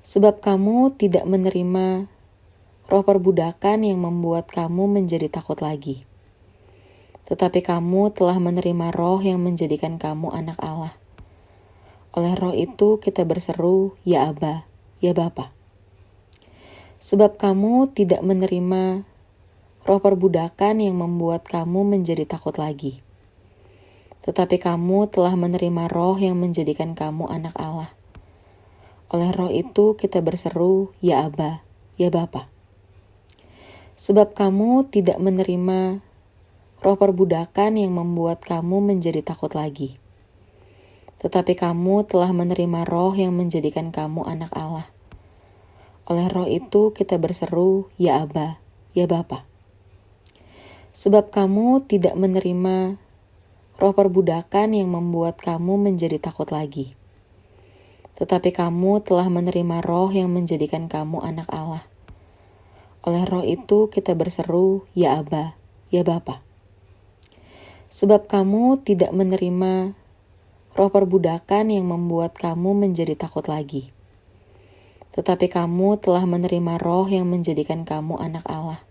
Sebab kamu tidak menerima roh perbudakan yang membuat kamu menjadi takut lagi. Tetapi kamu telah menerima roh yang menjadikan kamu anak Allah. Oleh roh itu kita berseru, Ya Aba, Ya Bapa. Sebab kamu tidak menerima roh perbudakan yang membuat kamu menjadi takut lagi. Tetapi kamu telah menerima roh yang menjadikan kamu anak Allah. Oleh roh itu kita berseru, Ya Aba, Ya Bapa. Sebab kamu tidak menerima roh perbudakan yang membuat kamu menjadi takut lagi. Tetapi kamu telah menerima roh yang menjadikan kamu anak Allah. Oleh roh itu kita berseru, Ya Aba, Ya Bapa. Sebab kamu tidak menerima roh perbudakan yang membuat kamu menjadi takut lagi. Tetapi kamu telah menerima roh yang menjadikan kamu anak Allah. Oleh roh itu kita berseru, Ya Aba, Ya Bapa. Sebab kamu tidak menerima roh perbudakan yang membuat kamu menjadi takut lagi. Tetapi kamu telah menerima roh yang menjadikan kamu anak Allah.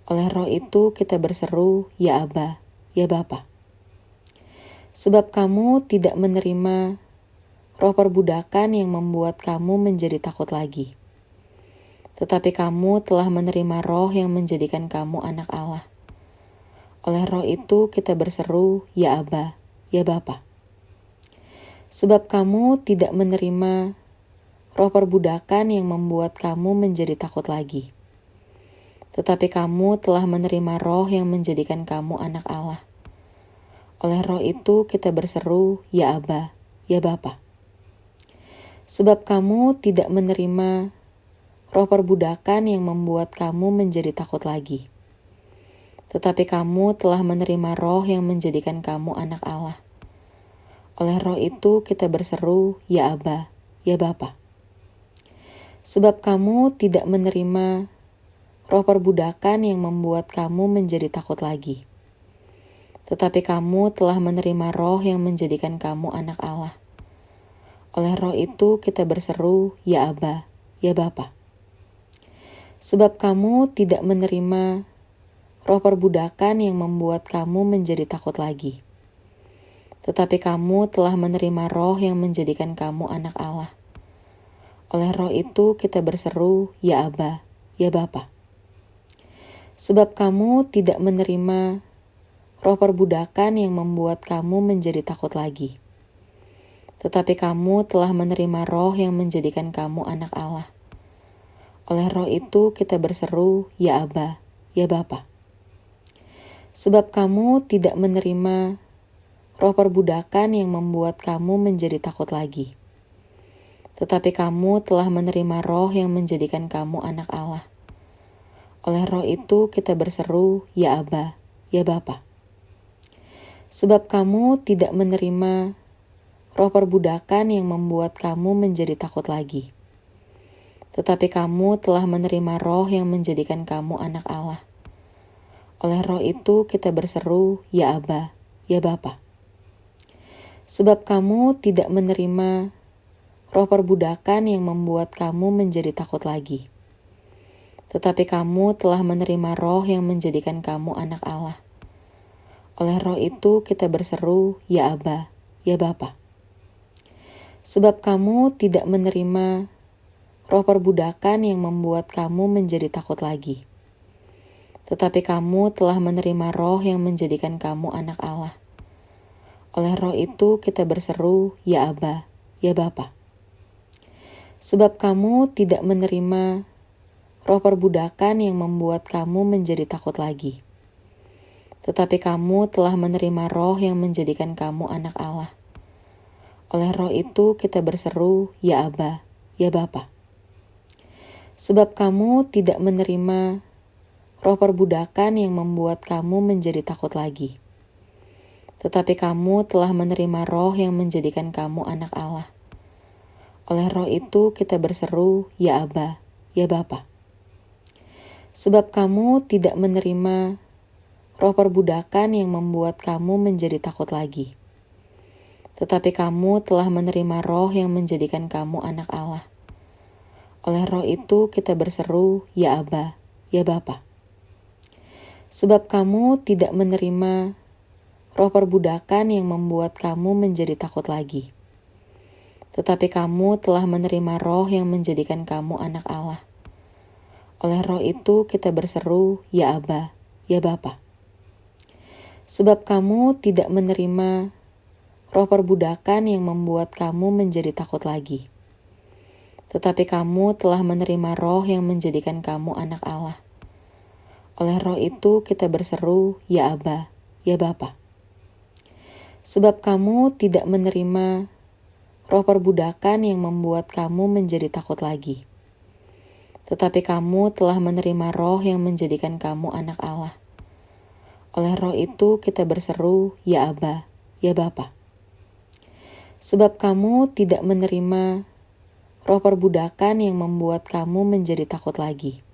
Oleh roh itu kita berseru, Ya Aba, Ya Bapa. Sebab kamu tidak menerima roh perbudakan yang membuat kamu menjadi takut lagi. Tetapi kamu telah menerima roh yang menjadikan kamu anak Allah. Oleh roh itu kita berseru, Ya Aba, Ya Bapa. Sebab kamu tidak menerima roh perbudakan yang membuat kamu menjadi takut lagi. Tetapi kamu telah menerima roh yang menjadikan kamu anak Allah. Oleh roh itu kita berseru, Ya Aba, Ya Bapa. Sebab kamu tidak menerima roh perbudakan yang membuat kamu menjadi takut lagi. Tetapi kamu telah menerima roh yang menjadikan kamu anak Allah. Oleh roh itu kita berseru, Ya Aba, Ya Bapa. Sebab kamu tidak menerima roh perbudakan yang membuat kamu menjadi takut lagi. Tetapi kamu telah menerima roh yang menjadikan kamu anak Allah. Oleh roh itu kita berseru, Ya Aba, Ya Bapa. Sebab kamu tidak menerima roh perbudakan yang membuat kamu menjadi takut lagi. Tetapi kamu telah menerima roh yang menjadikan kamu anak Allah. Oleh roh itu kita berseru, Ya Aba, Ya Bapa. Sebab kamu tidak menerima roh perbudakan yang membuat kamu menjadi takut lagi. Tetapi kamu telah menerima roh yang menjadikan kamu anak Allah. Oleh roh itu kita berseru, Ya Aba, Ya Bapa. Sebab kamu tidak menerima roh perbudakan yang membuat kamu menjadi takut lagi. Tetapi kamu telah menerima roh yang menjadikan kamu anak Allah. Oleh roh itu kita berseru, Ya Aba, Ya Bapa. Sebab kamu tidak menerima roh perbudakan yang membuat kamu menjadi takut lagi. Tetapi kamu telah menerima roh yang menjadikan kamu anak Allah. Oleh roh itu kita berseru, Ya Aba, Ya Bapa. Sebab kamu tidak menerima roh perbudakan yang membuat kamu menjadi takut lagi. Tetapi kamu telah menerima roh yang menjadikan kamu anak Allah. Oleh roh itu kita berseru, Ya Aba, Ya Bapa. Sebab kamu tidak menerima roh perbudakan yang membuat kamu menjadi takut lagi. Tetapi kamu telah menerima roh yang menjadikan kamu anak Allah. Oleh roh itu kita berseru, Ya Aba, Ya Bapa. Sebab kamu tidak menerima roh perbudakan yang membuat kamu menjadi takut lagi. Tetapi kamu telah menerima roh yang menjadikan kamu anak Allah. Oleh roh itu kita berseru, Ya Aba, Ya Bapa. Sebab kamu tidak menerima roh perbudakan yang membuat kamu menjadi takut lagi. Tetapi kamu telah menerima roh yang menjadikan kamu anak Allah. Oleh roh itu kita berseru, Ya Aba, Ya Bapa. Sebab kamu tidak menerima roh perbudakan yang membuat kamu menjadi takut lagi. Tetapi kamu telah menerima roh yang menjadikan kamu anak Allah. Oleh roh itu kita berseru, ya Aba, ya Bapa. Sebab kamu tidak menerima roh perbudakan yang membuat kamu menjadi takut lagi. Tetapi kamu telah menerima roh yang menjadikan kamu anak Allah. Oleh roh itu kita berseru, ya Aba, ya Bapa. Sebab kamu tidak menerima roh perbudakan yang membuat kamu menjadi takut lagi. Tetapi kamu telah menerima roh yang menjadikan kamu anak Allah. Oleh roh itu kita berseru, ya Aba, ya Bapa. Sebab kamu tidak menerima roh perbudakan yang membuat kamu menjadi takut lagi. Tetapi kamu telah menerima roh yang menjadikan kamu anak Allah. Oleh roh itu kita berseru, ya Aba, ya Bapa. Sebab kamu tidak menerima roh perbudakan yang membuat kamu menjadi takut lagi.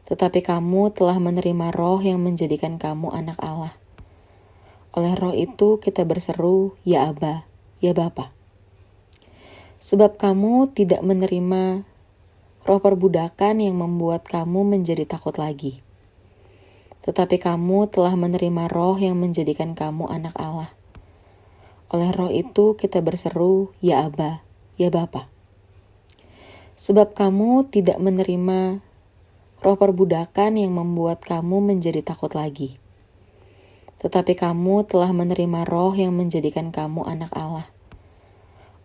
Tetapi kamu telah menerima roh yang menjadikan kamu anak Allah. Oleh roh itu kita berseru, ya Aba, ya Bapa. Sebab kamu tidak menerima roh perbudakan yang membuat kamu menjadi takut lagi. Tetapi kamu telah menerima roh yang menjadikan kamu anak Allah. Oleh roh itu kita berseru, ya Aba, ya Bapa. Sebab kamu tidak menerima roh perbudakan yang membuat kamu menjadi takut lagi. Tetapi kamu telah menerima roh yang menjadikan kamu anak Allah.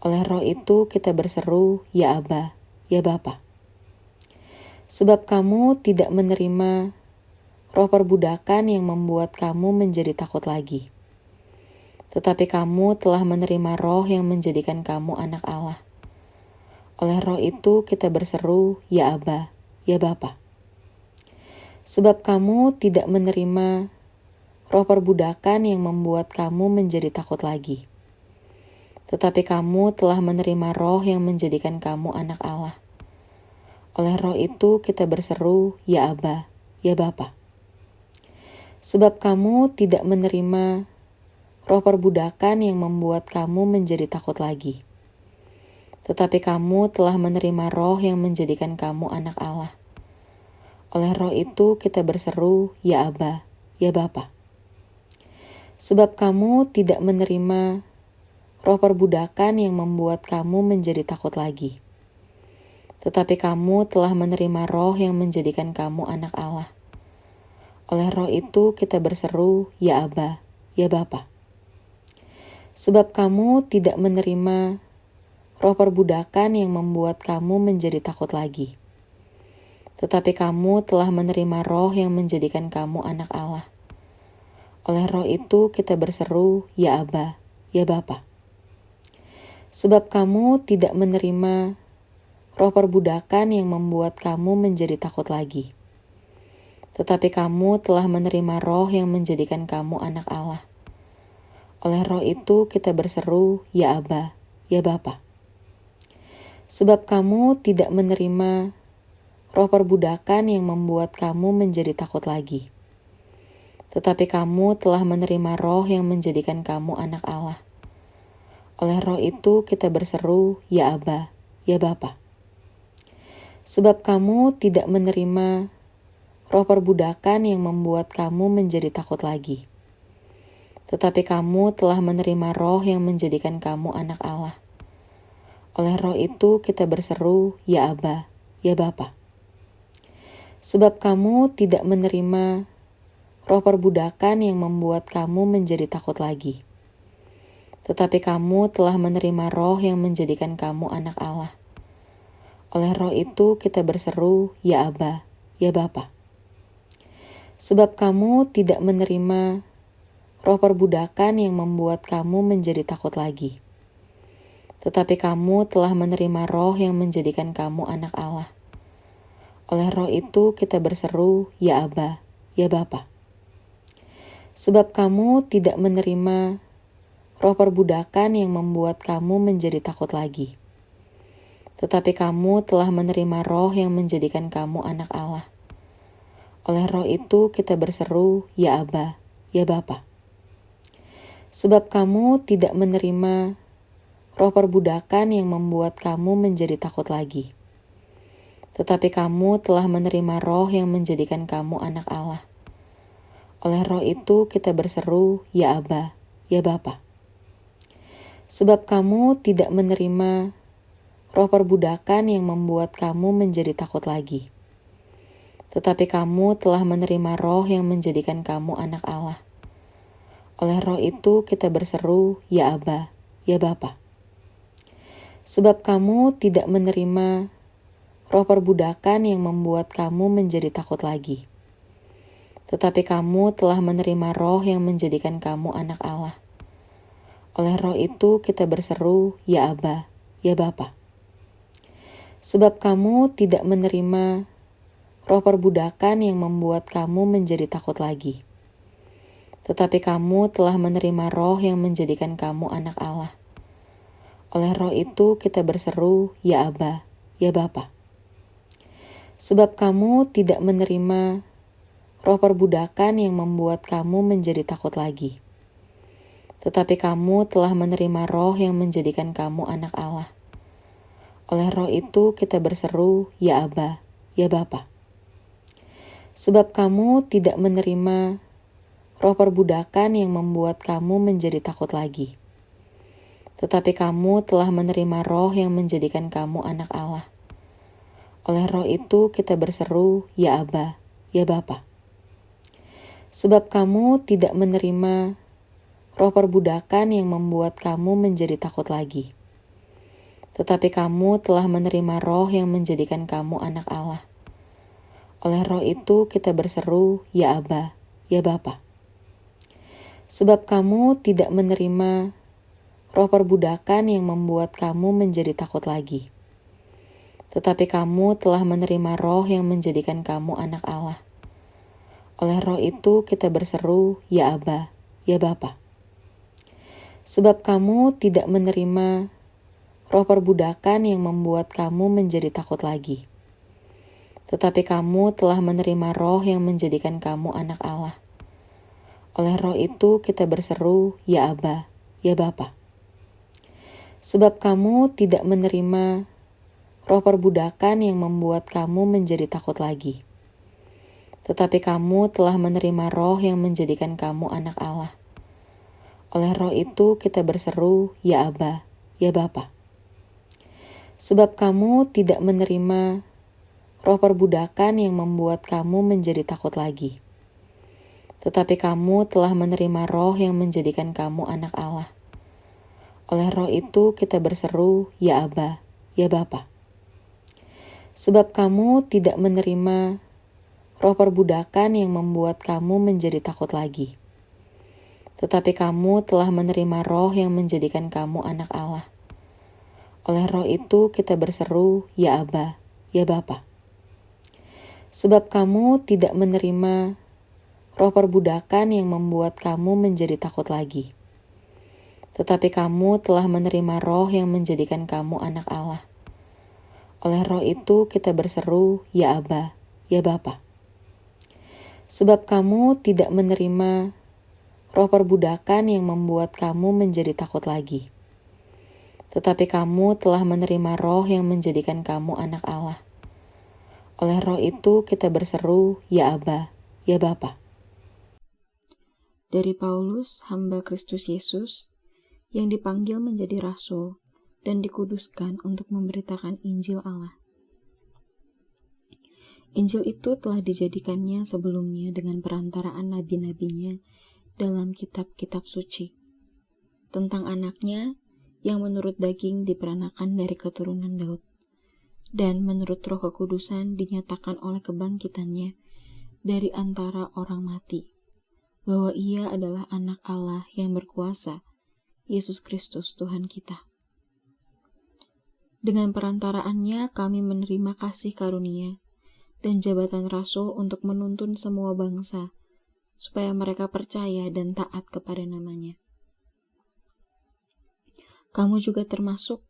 Oleh roh itu kita berseru, ya Aba, ya Bapa. Sebab kamu tidak menerima roh perbudakan yang membuat kamu menjadi takut lagi. Tetapi kamu telah menerima roh yang menjadikan kamu anak Allah. Oleh roh itu kita berseru, ya Aba, ya Bapa. Sebab kamu tidak menerima roh perbudakan yang membuat kamu menjadi takut lagi. Tetapi kamu telah menerima roh yang menjadikan kamu anak Allah. Oleh roh itu kita berseru, ya Aba, ya Bapa. Sebab kamu tidak menerima roh perbudakan yang membuat kamu menjadi takut lagi. Tetapi kamu telah menerima roh yang menjadikan kamu anak Allah. Oleh roh itu kita berseru, ya Aba, ya Bapa. Sebab kamu tidak menerima roh perbudakan yang membuat kamu menjadi takut lagi. Tetapi kamu telah menerima roh yang menjadikan kamu anak Allah. Oleh roh itu kita berseru, ya Aba, ya Bapa. Sebab kamu tidak menerima roh perbudakan yang membuat kamu menjadi takut lagi. Tetapi kamu telah menerima roh yang menjadikan kamu anak Allah. Oleh roh itu kita berseru, ya Aba, ya Bapa. Sebab kamu tidak menerima roh perbudakan yang membuat kamu menjadi takut lagi. Tetapi kamu telah menerima roh yang menjadikan kamu anak Allah. Oleh roh itu kita berseru, ya Aba, ya Bapa. Sebab kamu tidak menerima roh perbudakan yang membuat kamu menjadi takut lagi. Tetapi kamu telah menerima roh yang menjadikan kamu anak Allah. Oleh roh itu kita berseru, ya Aba, ya Bapa. Sebab kamu tidak menerima roh perbudakan yang membuat kamu menjadi takut lagi. Tetapi kamu telah menerima roh yang menjadikan kamu anak Allah. Oleh roh itu kita berseru, ya Aba, ya Bapa. Sebab kamu tidak menerima roh perbudakan yang membuat kamu menjadi takut lagi. Tetapi kamu telah menerima roh yang menjadikan kamu anak Allah. Oleh roh itu kita berseru, ya Aba, ya Bapa. Sebab kamu tidak menerima roh perbudakan yang membuat kamu menjadi takut lagi. Tetapi kamu telah menerima roh yang menjadikan kamu anak Allah. Oleh roh itu kita berseru, ya Aba, ya Bapa. Sebab kamu tidak menerima roh perbudakan yang membuat kamu menjadi takut lagi. Tetapi kamu telah menerima roh yang menjadikan kamu anak Allah. Oleh roh itu kita berseru, ya Aba, ya Bapa. Sebab kamu tidak menerima roh perbudakan yang membuat kamu menjadi takut lagi. tetapi kamu telah menerima Roh yang menjadikan kamu anak Allah. Oleh Roh itu kita berseru, Ya Aba, Ya Bapa. Sebab kamu tidak menerima roh perbudakan yang membuat kamu menjadi takut lagi, tetapi kamu telah menerima Roh yang menjadikan kamu anak Allah. Oleh Roh itu kita berseru, Ya Aba, Ya Bapa. Sebab kamu tidak menerima roh perbudakan yang membuat kamu menjadi takut lagi, tetapi kamu telah menerima Roh yang menjadikan kamu anak Allah. Oleh Roh itu kita berseru, Ya Aba, Ya Bapa. Sebab kamu tidak menerima roh perbudakan yang membuat kamu menjadi takut lagi, tetapi kamu telah menerima Roh yang menjadikan kamu anak Allah. Oleh Roh itu kita berseru, Ya Aba, Ya Bapa. Sebab kamu tidak menerima roh perbudakan yang membuat kamu menjadi takut lagi, tetapi kamu telah menerima Roh yang menjadikan kamu anak Allah. Oleh Roh itu kita berseru, Ya Aba, Ya Bapa. Sebab kamu tidak menerima roh perbudakan yang membuat kamu menjadi takut lagi, tetapi kamu telah menerima Roh yang menjadikan kamu anak Allah. Oleh Roh itu kita berseru, Ya Aba, Ya Bapa. Sebab kamu tidak menerima roh perbudakan yang membuat kamu menjadi takut lagi, tetapi kamu telah menerima Roh yang menjadikan kamu anak Allah. Oleh Roh itu kita berseru, Ya Aba, Ya Bapa. Sebab kamu tidak menerima roh perbudakan yang membuat kamu menjadi takut lagi, tetapi kamu telah menerima Roh yang menjadikan kamu anak Allah. Oleh Roh itu kita berseru, Ya Aba, Ya Bapa. Sebab kamu tidak menerima roh perbudakan yang membuat kamu menjadi takut lagi, tetapi kamu telah menerima Roh yang menjadikan kamu anak Allah. Oleh Roh itu kita berseru, Ya Aba, Ya Bapa. Sebab kamu tidak menerima roh perbudakan yang membuat kamu menjadi takut lagi, tetapi kamu telah menerima Roh yang menjadikan kamu anak Allah. Oleh Roh itu kita berseru, Ya Aba, Ya Bapa. Sebab kamu tidak menerima roh perbudakan yang membuat kamu menjadi takut lagi, tetapi kamu telah menerima Roh yang menjadikan kamu anak Allah. Oleh Roh itu kita berseru, Ya Aba, Ya Bapa. Sebab kamu tidak menerima roh perbudakan yang membuat kamu menjadi takut lagi, tetapi kamu telah menerima Roh yang menjadikan kamu anak Allah. Oleh Roh itu kita berseru, Ya Aba, Ya Bapa. Sebab kamu tidak menerima roh perbudakan yang membuat kamu menjadi takut lagi, tetapi kamu telah menerima Roh yang menjadikan kamu anak Allah. Oleh Roh itu kita berseru, Ya Aba, Ya Bapa. Sebab kamu tidak menerima roh perbudakan yang membuat kamu menjadi takut lagi, tetapi kamu telah menerima Roh yang menjadikan kamu anak Allah. Oleh Roh itu kita berseru, Ya Aba, Ya Bapa. Dari Paulus, hamba Kristus Yesus, yang dipanggil menjadi rasul dan dikuduskan untuk memberitakan Injil Allah. Injil itu telah dijadikannya sebelumnya dengan perantaraan nabi-nabinya dalam kitab-kitab suci, tentang anaknya yang menurut daging diperanakan dari keturunan Daud, dan menurut Roh Kekudusan dinyatakan oleh kebangkitannya dari antara orang mati, bahwa ia adalah anak Allah yang berkuasa, Yesus Kristus Tuhan kita. Dengan perantaraannya kami menerima kasih karunia dan jabatan rasul untuk menuntun semua bangsa, supaya mereka percaya dan taat kepada namanya. Kamu juga termasuk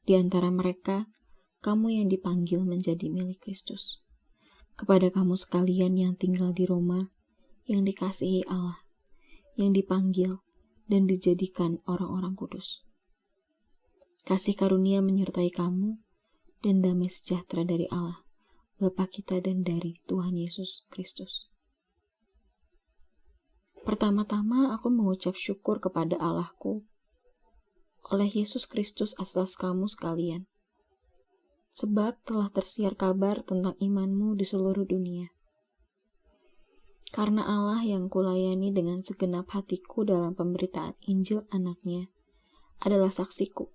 di antara mereka, kamu yang dipanggil menjadi milik Kristus. Kepada kamu sekalian yang tinggal di Roma, yang dikasihi Allah, yang dipanggil dan dijadikan orang-orang kudus. Kasih karunia menyertai kamu dan damai sejahtera dari Allah, Bapa kita dan dari Tuhan Yesus Kristus. Pertama-tama aku mengucap syukur kepada Allahku oleh Yesus Kristus atas kamu sekalian, sebab telah tersiar kabar tentang imanmu di seluruh dunia. Karena Allah yang kulayani dengan segenap hatiku dalam pemberitaan Injil anaknya adalah saksiku,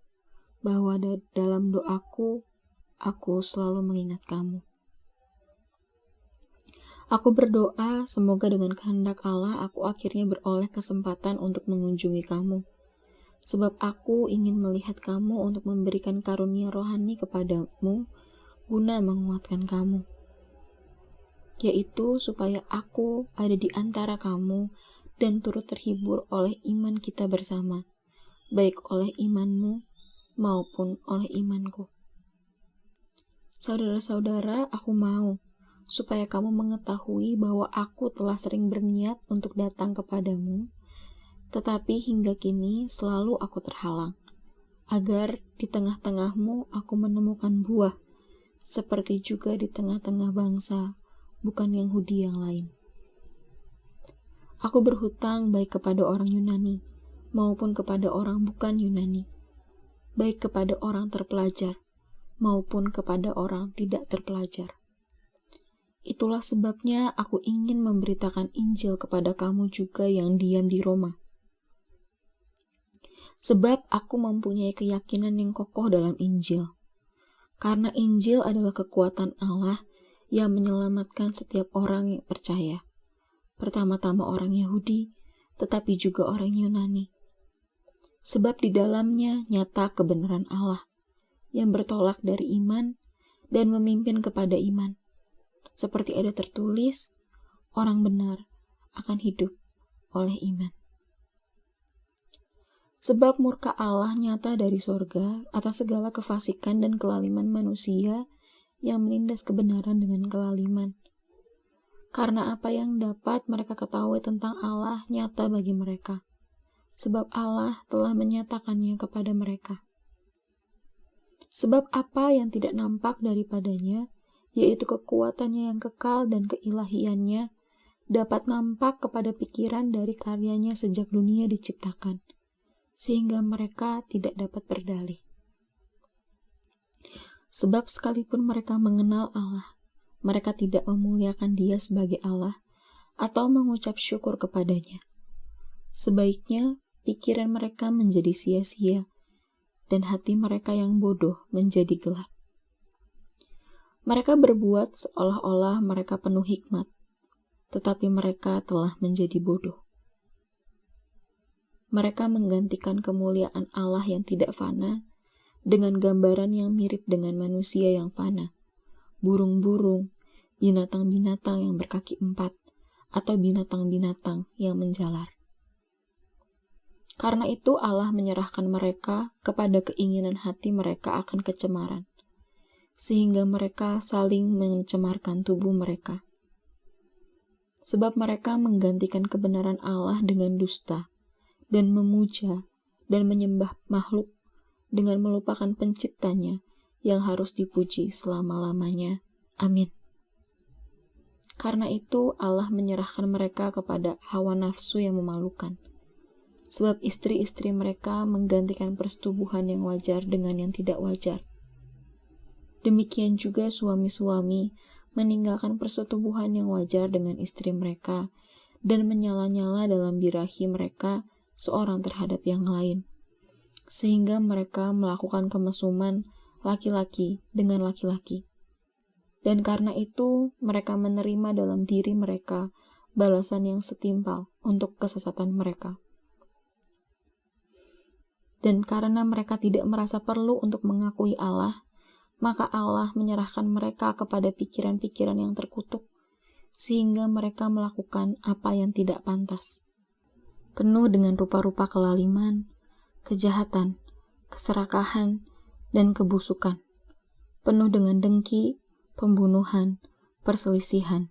bahwa dalam doaku, aku selalu mengingat kamu. Aku berdoa semoga dengan kehendak Allah aku akhirnya beroleh kesempatan untuk mengunjungi kamu, sebab aku ingin melihat kamu untuk memberikan karunia rohani kepadamu guna menguatkan kamu, yaitu supaya aku ada di antara kamu dan turut terhibur oleh iman kita bersama, baik oleh imanmu maupun oleh imanku. Saudara-saudara, aku mau supaya kamu mengetahui bahwa aku telah sering berniat untuk datang kepadamu, tetapi hingga kini selalu aku terhalang, agar di tengah-tengahmu aku menemukan buah, seperti juga di tengah-tengah bangsa, bukan Yahudi yang lain. Aku berhutang baik kepada orang Yunani, maupun kepada orang bukan Yunani, baik kepada orang terpelajar, maupun kepada orang tidak terpelajar. Itulah sebabnya aku ingin memberitakan Injil kepada kamu juga yang diam di Roma. Sebab aku mempunyai keyakinan yang kokoh dalam Injil. Karena Injil adalah kekuatan Allah yang menyelamatkan setiap orang yang percaya. Pertama-tama orang Yahudi, tetapi juga orang Yunani. Sebab di dalamnya nyata kebenaran Allah, yang bertolak dari iman dan memimpin kepada iman. Seperti ada tertulis, orang benar akan hidup oleh iman. Sebab murka Allah nyata dari sorga atas segala kefasikan dan kelaliman manusia yang menindas kebenaran dengan kelaliman. Karena apa yang dapat mereka ketahui tentang Allah nyata bagi mereka, sebab Allah telah menyatakannya kepada mereka. Sebab apa yang tidak nampak daripadanya, yaitu kekuatannya yang kekal dan keilahiannya, dapat nampak kepada pikiran dari karyanya sejak dunia diciptakan, sehingga mereka tidak dapat berdalih. Sebab sekalipun mereka mengenal Allah, mereka tidak memuliakan Dia sebagai Allah atau mengucap syukur kepadanya. Sebaiknya pikiran mereka menjadi sia-sia, dan hati mereka yang bodoh menjadi gelap. Mereka berbuat seolah-olah mereka penuh hikmat, tetapi mereka telah menjadi bodoh. Mereka menggantikan kemuliaan Allah yang tidak fana dengan gambaran yang mirip dengan manusia yang fana, burung-burung, binatang-binatang yang berkaki 4, atau binatang-binatang yang menjalar. Karena itu Allah menyerahkan mereka kepada keinginan hati mereka akan kecemaran, sehingga mereka saling mencemarkan tubuh mereka. Sebab mereka menggantikan kebenaran Allah dengan dusta, dan memuja dan menyembah makhluk dengan melupakan penciptanya yang harus dipuji selama-lamanya. Amin. Karena itu Allah menyerahkan mereka kepada hawa nafsu yang memalukan. Sebab istri-istri mereka menggantikan persetubuhan yang wajar dengan yang tidak wajar. Demikian juga suami-suami meninggalkan persetubuhan yang wajar dengan istri mereka dan menyala-nyala dalam birahi mereka seorang terhadap yang lain, sehingga mereka melakukan kemesuman laki-laki dengan laki-laki. Dan karena itu mereka menerima dalam diri mereka balasan yang setimpal untuk kesesatan mereka. Dan karena mereka tidak merasa perlu untuk mengakui Allah, maka Allah menyerahkan mereka kepada pikiran-pikiran yang terkutuk, sehingga mereka melakukan apa yang tidak pantas. Penuh dengan rupa-rupa kelaliman, kejahatan, keserakahan, dan kebusukan. Penuh dengan dengki, pembunuhan, perselisihan,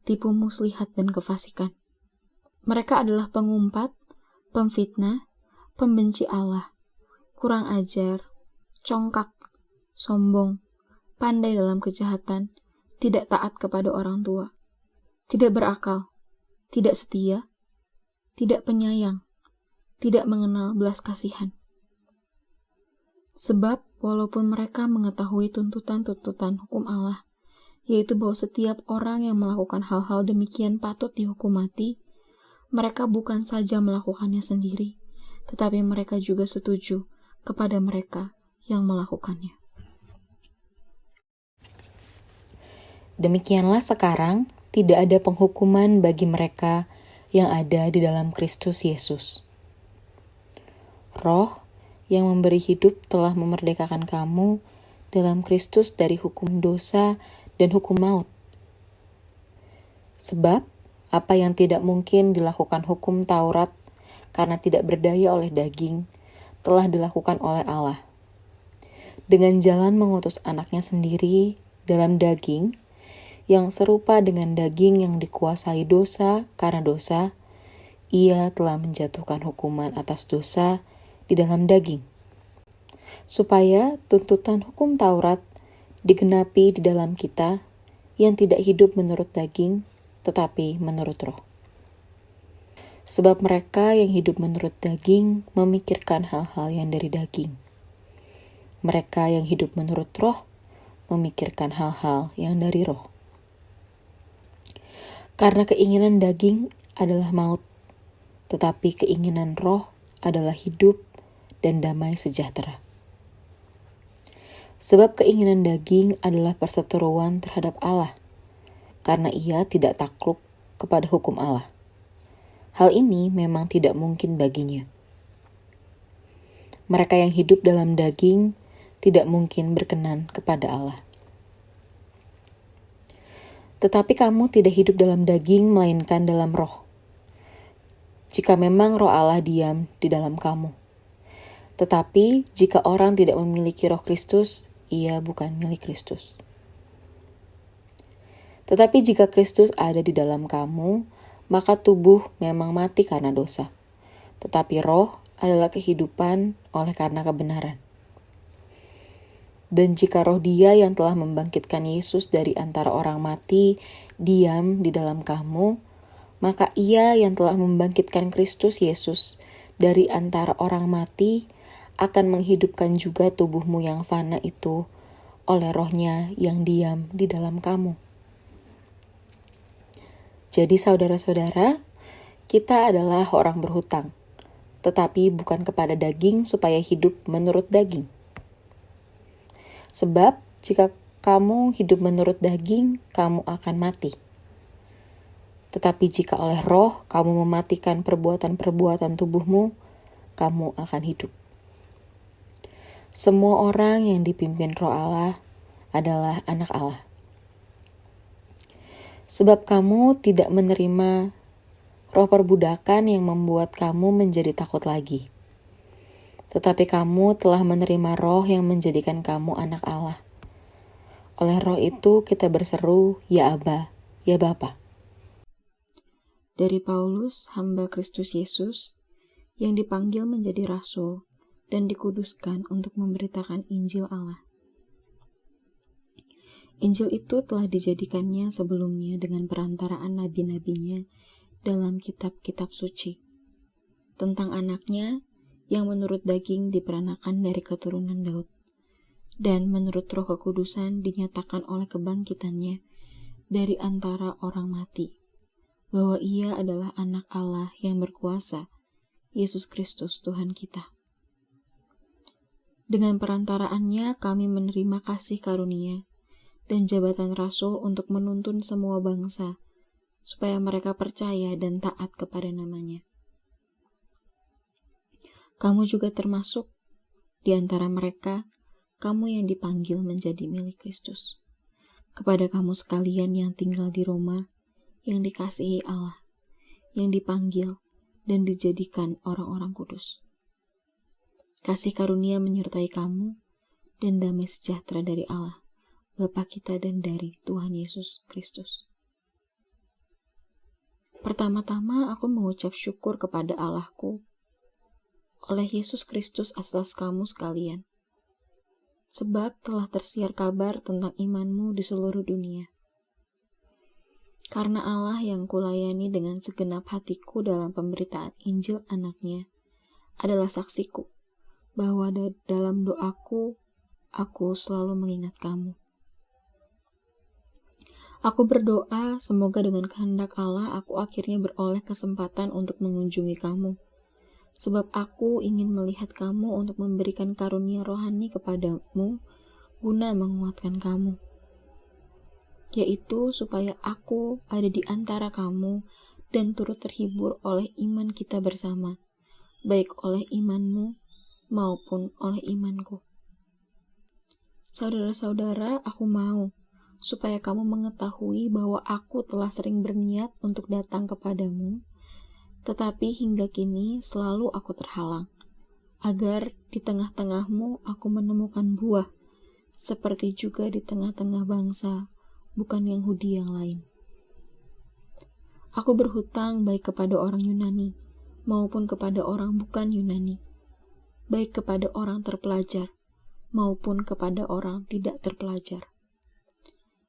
tipu muslihat, dan kefasikan. Mereka adalah pengumpat, pemfitnah, pembenci Allah, kurang ajar, congkak, sombong, pandai dalam kejahatan, tidak taat kepada orang tua, tidak berakal, tidak setia, tidak penyayang, tidak mengenal belas kasihan. Sebab walaupun mereka mengetahui tuntutan-tuntutan hukum Allah, yaitu bahwa setiap orang yang melakukan hal-hal demikian patut dihukum mati, mereka bukan saja melakukannya sendiri, tetapi mereka juga setuju kepada mereka yang melakukannya. Demikianlah sekarang tidak ada penghukuman bagi mereka yang ada di dalam Kristus Yesus. Roh yang memberi hidup telah memerdekakan kamu dalam Kristus dari hukum dosa dan hukum maut. Sebab apa yang tidak mungkin dilakukan hukum Taurat karena tidak berdaya oleh daging, telah dilakukan oleh Allah. Dengan jalan mengutus anaknya sendiri dalam daging, yang serupa dengan daging yang dikuasai dosa karena dosa, ia telah menjatuhkan hukuman atas dosa di dalam daging, supaya tuntutan hukum Taurat digenapi di dalam kita yang tidak hidup menurut daging, tetapi menurut roh. Sebab mereka yang hidup menurut daging memikirkan hal-hal yang dari daging. Mereka yang hidup menurut roh memikirkan hal-hal yang dari roh. Karena keinginan daging adalah maut, tetapi keinginan roh adalah hidup dan damai sejahtera. Sebab keinginan daging adalah perseteruan terhadap Allah, karena ia tidak takluk kepada hukum Allah. Hal ini memang tidak mungkin baginya. Mereka yang hidup dalam daging tidak mungkin berkenan kepada Allah. Tetapi kamu tidak hidup dalam daging, melainkan dalam roh. Jika memang roh Allah diam di dalam kamu. Tetapi jika orang tidak memiliki roh Kristus, ia bukan milik Kristus. Tetapi jika Kristus ada di dalam kamu, maka tubuh memang mati karena dosa. Tetapi roh adalah kehidupan oleh karena kebenaran. Dan jika roh Dia yang telah membangkitkan Yesus dari antara orang mati diam di dalam kamu, maka Ia yang telah membangkitkan Kristus Yesus dari antara orang mati akan menghidupkan juga tubuhmu yang fana itu oleh roh-Nya yang diam di dalam kamu. Jadi saudara-saudara, kita adalah orang berhutang, tetapi bukan kepada daging supaya hidup menurut daging. Sebab jika kamu hidup menurut daging, kamu akan mati. Tetapi jika oleh roh kamu mematikan perbuatan-perbuatan tubuhmu, kamu akan hidup. Semua orang yang dipimpin roh Allah adalah anak Allah. Sebab kamu tidak menerima roh perbudakan yang membuat kamu menjadi takut lagi. Tetapi kamu telah menerima roh yang menjadikan kamu anak Allah. Oleh roh itu kita berseru, ya Aba, ya Bapa. Dari Paulus, hamba Kristus Yesus, yang dipanggil menjadi rasul dan dikuduskan untuk memberitakan Injil Allah. Injil itu telah dijadikannya sebelumnya dengan perantaraan nabi-nabinya dalam kitab-kitab suci, tentang anaknya yang menurut daging diperanakan dari keturunan Daud, dan menurut roh kekudusan dinyatakan oleh kebangkitannya dari antara orang mati, bahwa ia adalah anak Allah yang berkuasa, Yesus Kristus Tuhan kita. Dengan perantaraannya kami menerima kasih karunia dan jabatan rasul untuk menuntun semua bangsa, supaya mereka percaya dan taat kepada namanya. Kamu juga termasuk di antara mereka, kamu yang dipanggil menjadi milik Kristus. Kepada kamu sekalian yang tinggal di Roma, yang dikasihi Allah, yang dipanggil dan dijadikan orang-orang kudus. Kasih karunia menyertai kamu dan damai sejahtera dari Allah, Bapa kita dan dari Tuhan Yesus Kristus. Pertama-tama aku mengucap syukur kepada Allahku oleh Yesus Kristus atas kamu sekalian, sebab telah tersiar kabar tentang imanmu di seluruh dunia. Karena Allah yang kulayani dengan segenap hatiku dalam pemberitaan Injil anaknya adalah saksiku bahwa dalam doaku, aku selalu mengingat kamu. Aku berdoa semoga dengan kehendak Allah aku akhirnya beroleh kesempatan untuk mengunjungi kamu. Sebab aku ingin melihat kamu untuk memberikan karunia rohani kepadamu guna menguatkan kamu. Yaitu supaya aku ada di antara kamu dan turut terhibur oleh iman kita bersama, baik oleh imanmu maupun oleh imanku. Saudara-saudara, aku mau supaya kamu mengetahui bahwa aku telah sering berniat untuk datang kepadamu, tetapi hingga kini selalu aku terhalang, agar di tengah-tengahmu aku menemukan buah, seperti juga di tengah-tengah bangsa, bukan Yahudi yang lain. Aku berhutang baik kepada orang Yunani, maupun kepada orang bukan Yunani, baik kepada orang terpelajar, maupun kepada orang tidak terpelajar.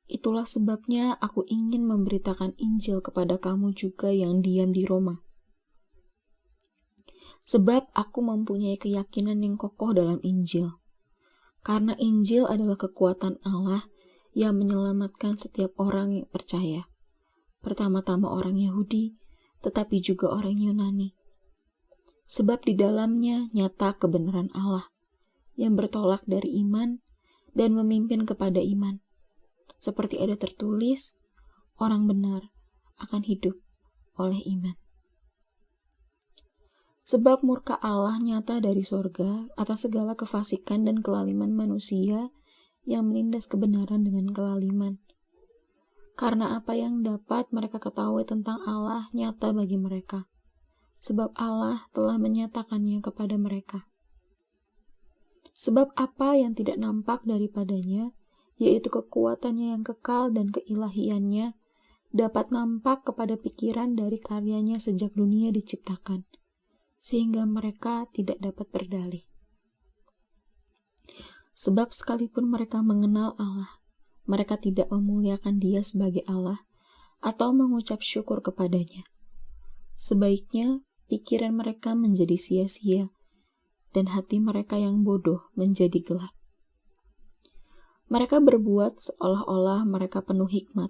Itulah sebabnya aku ingin memberitakan Injil kepada kamu juga yang diam di Roma. Sebab aku mempunyai keyakinan yang kokoh dalam Injil. Karena Injil adalah kekuatan Allah yang menyelamatkan setiap orang yang percaya. Pertama-tama orang Yahudi, tetapi juga orang Yunani. Sebab di dalamnya nyata kebenaran Allah, yang bertolak dari iman dan memimpin kepada iman. Seperti ada tertulis, orang benar akan hidup oleh iman. Sebab murka Allah nyata dari sorga atas segala kefasikan dan kelaliman manusia yang menindas kebenaran dengan kelaliman. Karena apa yang dapat mereka ketahui tentang Allah nyata bagi mereka, sebab Allah telah menyatakannya kepada mereka. Sebab apa yang tidak nampak daripadanya, yaitu kekuatannya yang kekal dan keilahiannya, dapat nampak kepada pikiran dari karyanya sejak dunia diciptakan, sehingga mereka tidak dapat berdalih. Sebab sekalipun mereka mengenal Allah, mereka tidak memuliakan Dia sebagai Allah atau mengucap syukur kepadanya. Sebaiknya pikiran mereka menjadi sia-sia, dan hati mereka yang bodoh menjadi gelap. Mereka berbuat seolah-olah mereka penuh hikmat,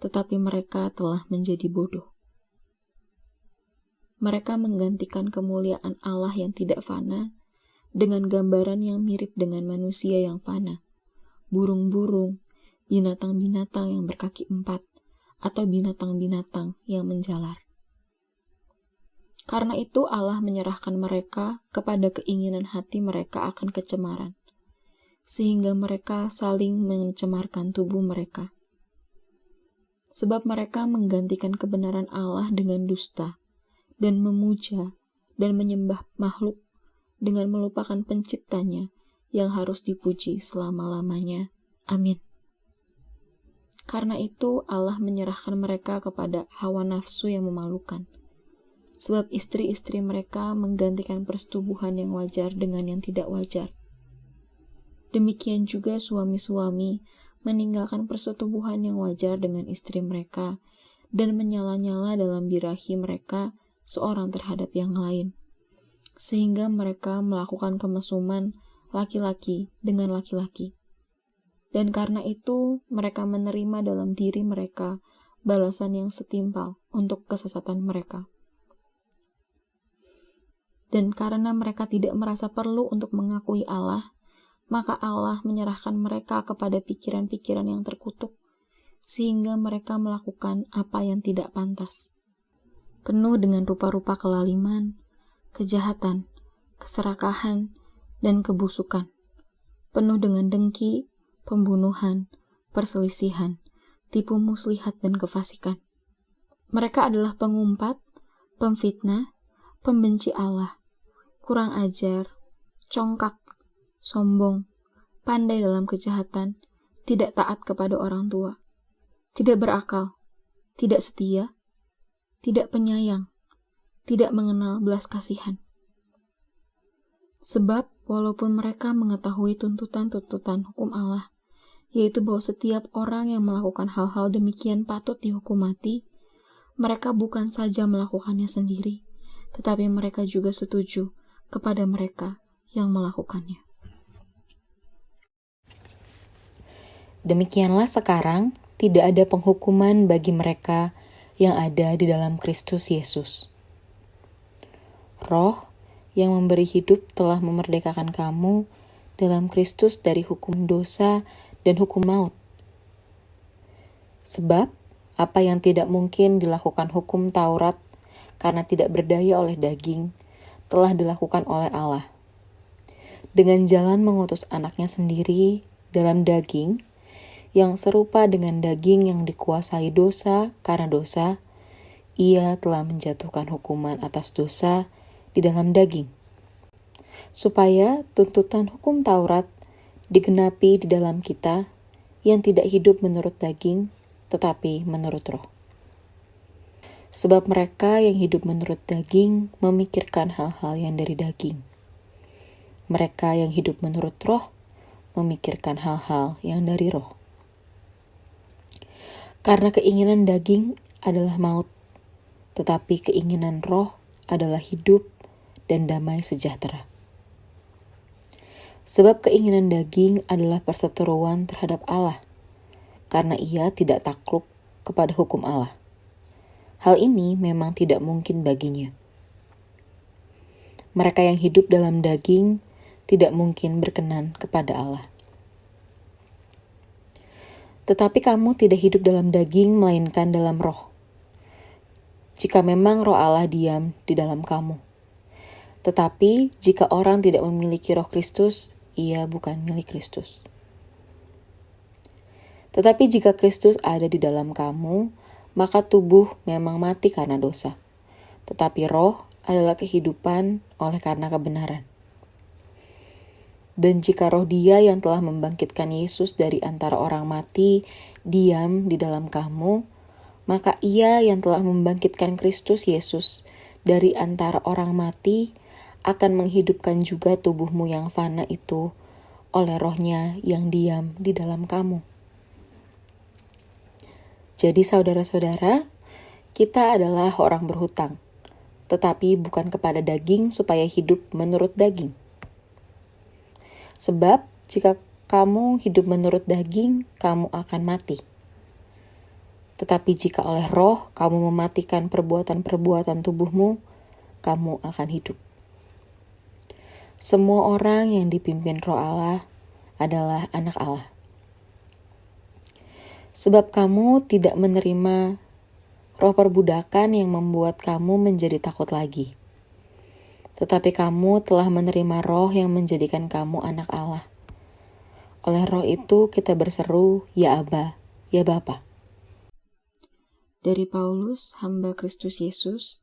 tetapi mereka telah menjadi bodoh. Mereka menggantikan kemuliaan Allah yang tidak fana dengan gambaran yang mirip dengan manusia yang fana, burung-burung, binatang-binatang yang berkaki 4, atau binatang-binatang yang menjalar. Karena itu Allah menyerahkan mereka kepada keinginan hati mereka akan kecemaran, sehingga mereka saling mencemarkan tubuh mereka. Sebab mereka menggantikan kebenaran Allah dengan dusta, dan memuja dan menyembah makhluk dengan melupakan penciptanya yang harus dipuji selama-lamanya. Amin. Karena itu Allah menyerahkan mereka kepada hawa nafsu yang memalukan. Sebab istri-istri mereka menggantikan persetubuhan yang wajar dengan yang tidak wajar. Demikian juga suami-suami meninggalkan persetubuhan yang wajar dengan istri mereka dan menyala-nyala dalam birahi mereka seorang terhadap yang lain, sehingga mereka melakukan kemesuman laki-laki dengan laki-laki. Dan karena itu mereka menerima dalam diri mereka balasan yang setimpal untuk kesesatan mereka. Dan karena mereka tidak merasa perlu untuk mengakui Allah, maka Allah menyerahkan mereka kepada pikiran-pikiran yang terkutuk, sehingga mereka melakukan apa yang tidak pantas. Penuh dengan rupa-rupa kelaliman, kejahatan, keserakahan, dan kebusukan. Penuh dengan dengki, pembunuhan, perselisihan, tipu muslihat, dan kefasikan. Mereka adalah pengumpat, pemfitnah, pembenci Allah, kurang ajar, congkak, sombong, pandai dalam kejahatan, tidak taat kepada orang tua, tidak berakal, tidak setia, tidak penyayang, tidak mengenal belas kasihan. Sebab walaupun mereka mengetahui tuntutan-tuntutan hukum Allah yaitu bahwa setiap orang yang melakukan hal-hal demikian patut dihukum mati. Mereka bukan saja melakukannya sendiri, tetapi mereka juga setuju kepada mereka yang melakukannya. Demikianlah sekarang tidak ada penghukuman bagi mereka yang ada di dalam Kristus Yesus. Roh yang memberi hidup telah memerdekakan kamu dalam Kristus dari hukum dosa dan hukum maut. Sebab apa yang tidak mungkin dilakukan hukum Taurat karena tidak berdaya oleh daging, telah dilakukan oleh Allah. Dengan jalan mengutus anaknya sendiri dalam daging, yang serupa dengan daging yang dikuasai dosa karena dosa, ia telah menjatuhkan hukuman atas dosa di dalam daging, supaya tuntutan hukum Taurat digenapi di dalam kita yang tidak hidup menurut daging, tetapi menurut roh. Sebab mereka yang hidup menurut daging memikirkan hal-hal yang dari daging. Mereka yang hidup menurut roh memikirkan hal-hal yang dari roh. Karena keinginan daging adalah maut, tetapi keinginan roh adalah hidup dan damai sejahtera. Sebab keinginan daging adalah perseteruan terhadap Allah, karena ia tidak takluk kepada hukum Allah. Hal ini memang tidak mungkin baginya. Mereka yang hidup dalam daging tidak mungkin berkenan kepada Allah. Tetapi kamu tidak hidup dalam daging, melainkan dalam roh. Jika memang roh Allah diam di dalam kamu. Tetapi jika orang tidak memiliki roh Kristus, ia bukan milik Kristus. Tetapi jika Kristus ada di dalam kamu, maka tubuh memang mati karena dosa, tetapi roh adalah kehidupan oleh karena kebenaran. Dan jika roh Dia yang telah membangkitkan Yesus dari antara orang mati diam di dalam kamu, maka Ia yang telah membangkitkan Kristus Yesus dari antara orang mati akan menghidupkan juga tubuhmu yang fana itu oleh Roh-Nya yang diam di dalam kamu. Jadi saudara-saudara, kita adalah orang berhutang, tetapi bukan kepada daging supaya hidup menurut daging. Sebab jika kamu hidup menurut daging, kamu akan mati. Tetapi jika oleh roh kamu mematikan perbuatan-perbuatan tubuhmu, kamu akan hidup. Semua orang yang dipimpin roh Allah adalah anak Allah. Sebab kamu tidak menerima roh perbudakan yang membuat kamu menjadi takut lagi. Tetapi kamu telah menerima roh yang menjadikan kamu anak Allah. Oleh roh itu kita berseru, ya Aba, ya Bapa. Dari Paulus, hamba Kristus Yesus,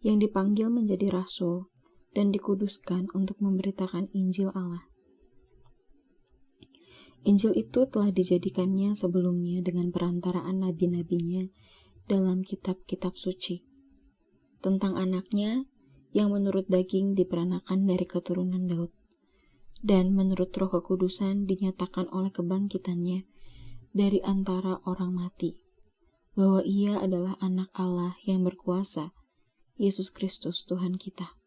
yang dipanggil menjadi rasul dan dikuduskan untuk memberitakan Injil Allah. Injil itu telah dijadikannya sebelumnya dengan perantaraan nabi-nabinya dalam kitab-kitab suci, tentang anaknya yang menurut daging diperanakan dari keturunan Daud, dan menurut roh kekudusan dinyatakan oleh kebangkitannya dari antara orang mati, bahwa ia adalah anak Allah yang berkuasa, Yesus Kristus Tuhan kita.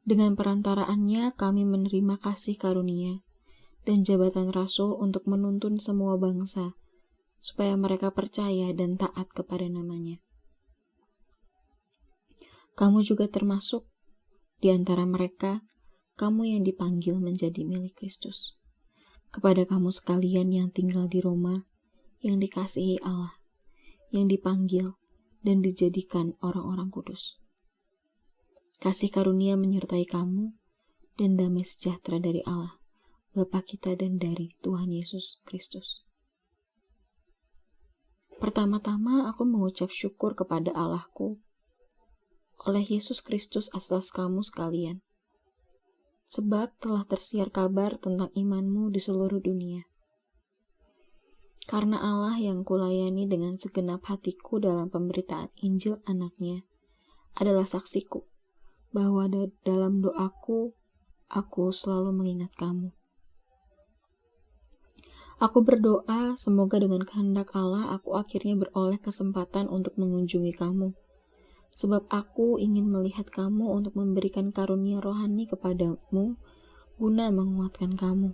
Dengan perantaraannya kami menerima kasih karunia dan jabatan rasul untuk menuntun semua bangsa, supaya mereka percaya dan taat kepada namanya. Kamu juga termasuk di antara mereka, kamu yang dipanggil menjadi milik Kristus. Kepada kamu sekalian yang tinggal di Roma, yang dikasihi Allah, yang dipanggil dan dijadikan orang-orang kudus. Kasih karunia menyertai kamu dan damai sejahtera dari Allah, Bapa kita dan dari Tuhan Yesus Kristus. Pertama-tama aku mengucap syukur kepada Allahku oleh Yesus Kristus atas kamu sekalian, sebab telah tersiar kabar tentang imanmu di seluruh dunia. Karena Allah yang kulayani dengan segenap hatiku dalam pemberitaan Injil anaknya adalah saksiku, bahwa dalam doaku, aku selalu mengingat kamu. Aku berdoa semoga dengan kehendak Allah aku akhirnya beroleh kesempatan untuk mengunjungi kamu. Sebab aku ingin melihat kamu untuk memberikan karunia rohani kepadamu guna menguatkan kamu.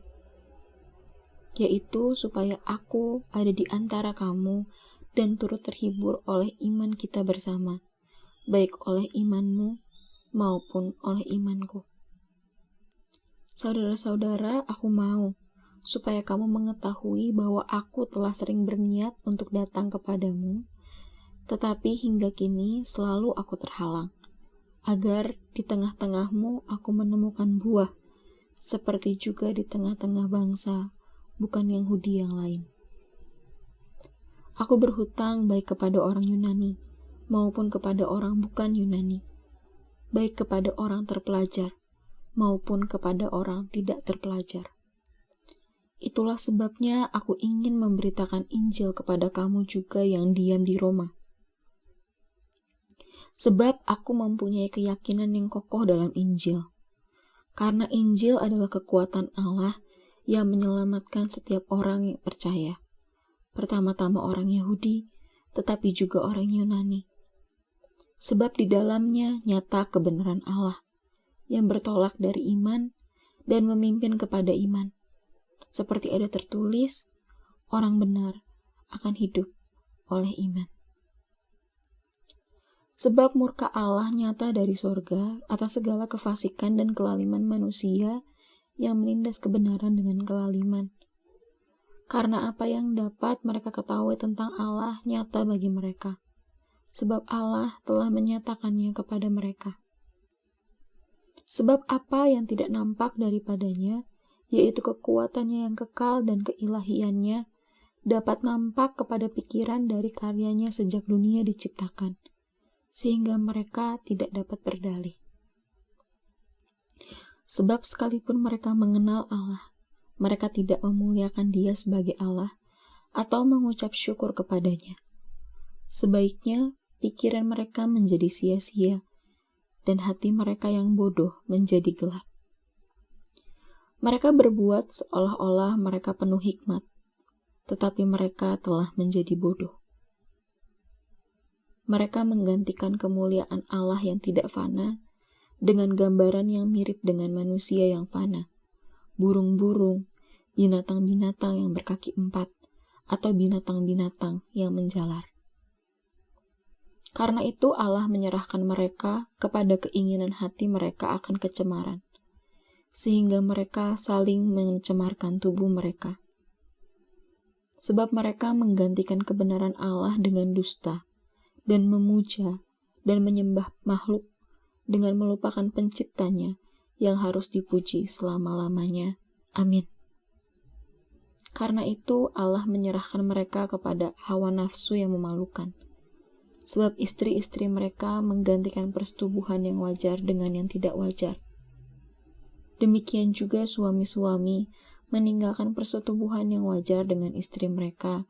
Yaitu supaya aku ada di antara kamu dan turut terhibur oleh iman kita bersama, baik oleh imanmu maupun oleh imanku. Saudara-saudara, aku mau supaya kamu mengetahui bahwa aku telah sering berniat untuk datang kepadamu, tetapi hingga kini selalu aku terhalang, agar di tengah-tengahmu aku menemukan buah, seperti juga di tengah-tengah bangsa, bukan Yahudi yang lain. Aku berhutang baik kepada orang Yunani, maupun kepada orang bukan Yunani, baik kepada orang terpelajar, maupun kepada orang tidak terpelajar. Itulah sebabnya aku ingin memberitakan Injil kepada kamu juga yang diam di Roma. Sebab aku mempunyai keyakinan yang kokoh dalam Injil. Karena Injil adalah kekuatan Allah yang menyelamatkan setiap orang yang percaya. Pertama-tama orang Yahudi, tetapi juga orang Yunani. Sebab di dalamnya nyata kebenaran Allah, yang bertolak dari iman dan memimpin kepada iman. Seperti ada tertulis, orang benar akan hidup oleh iman. Sebab murka Allah nyata dari sorga atas segala kefasikan dan kelaliman manusia yang menindas kebenaran dengan kelaliman. Karena apa yang dapat mereka ketahui tentang Allah nyata bagi mereka, sebab Allah telah menyatakannya kepada mereka. Sebab apa yang tidak nampak daripadanya, yaitu kekuatannya yang kekal dan keilahiannya, dapat nampak kepada pikiran dari karyanya sejak dunia diciptakan, sehingga mereka tidak dapat berdalih. Sebab sekalipun mereka mengenal Allah, mereka tidak memuliakan Dia sebagai Allah atau mengucap syukur kepadanya. Sebaiknya pikiran mereka menjadi sia-sia dan hati mereka yang bodoh menjadi gelap. Mereka berbuat seolah-olah mereka penuh hikmat, tetapi mereka telah menjadi bodoh. Mereka menggantikan kemuliaan Allah yang tidak fana dengan gambaran yang mirip dengan manusia yang fana, burung-burung, binatang-binatang yang berkaki 4, atau binatang-binatang yang menjalar. Karena itu Allah menyerahkan mereka kepada keinginan hati mereka akan kecemaran, sehingga mereka saling mencemarkan tubuh mereka. Sebab mereka menggantikan kebenaran Allah dengan dusta, dan memuja dan menyembah makhluk dengan melupakan penciptanya yang harus dipuji selama-lamanya. Amin. Karena itu Allah menyerahkan mereka kepada hawa nafsu yang memalukan. Sebab istri-istri mereka menggantikan persetubuhan yang wajar dengan yang tidak wajar. Demikian juga suami-suami meninggalkan persetubuhan yang wajar dengan istri mereka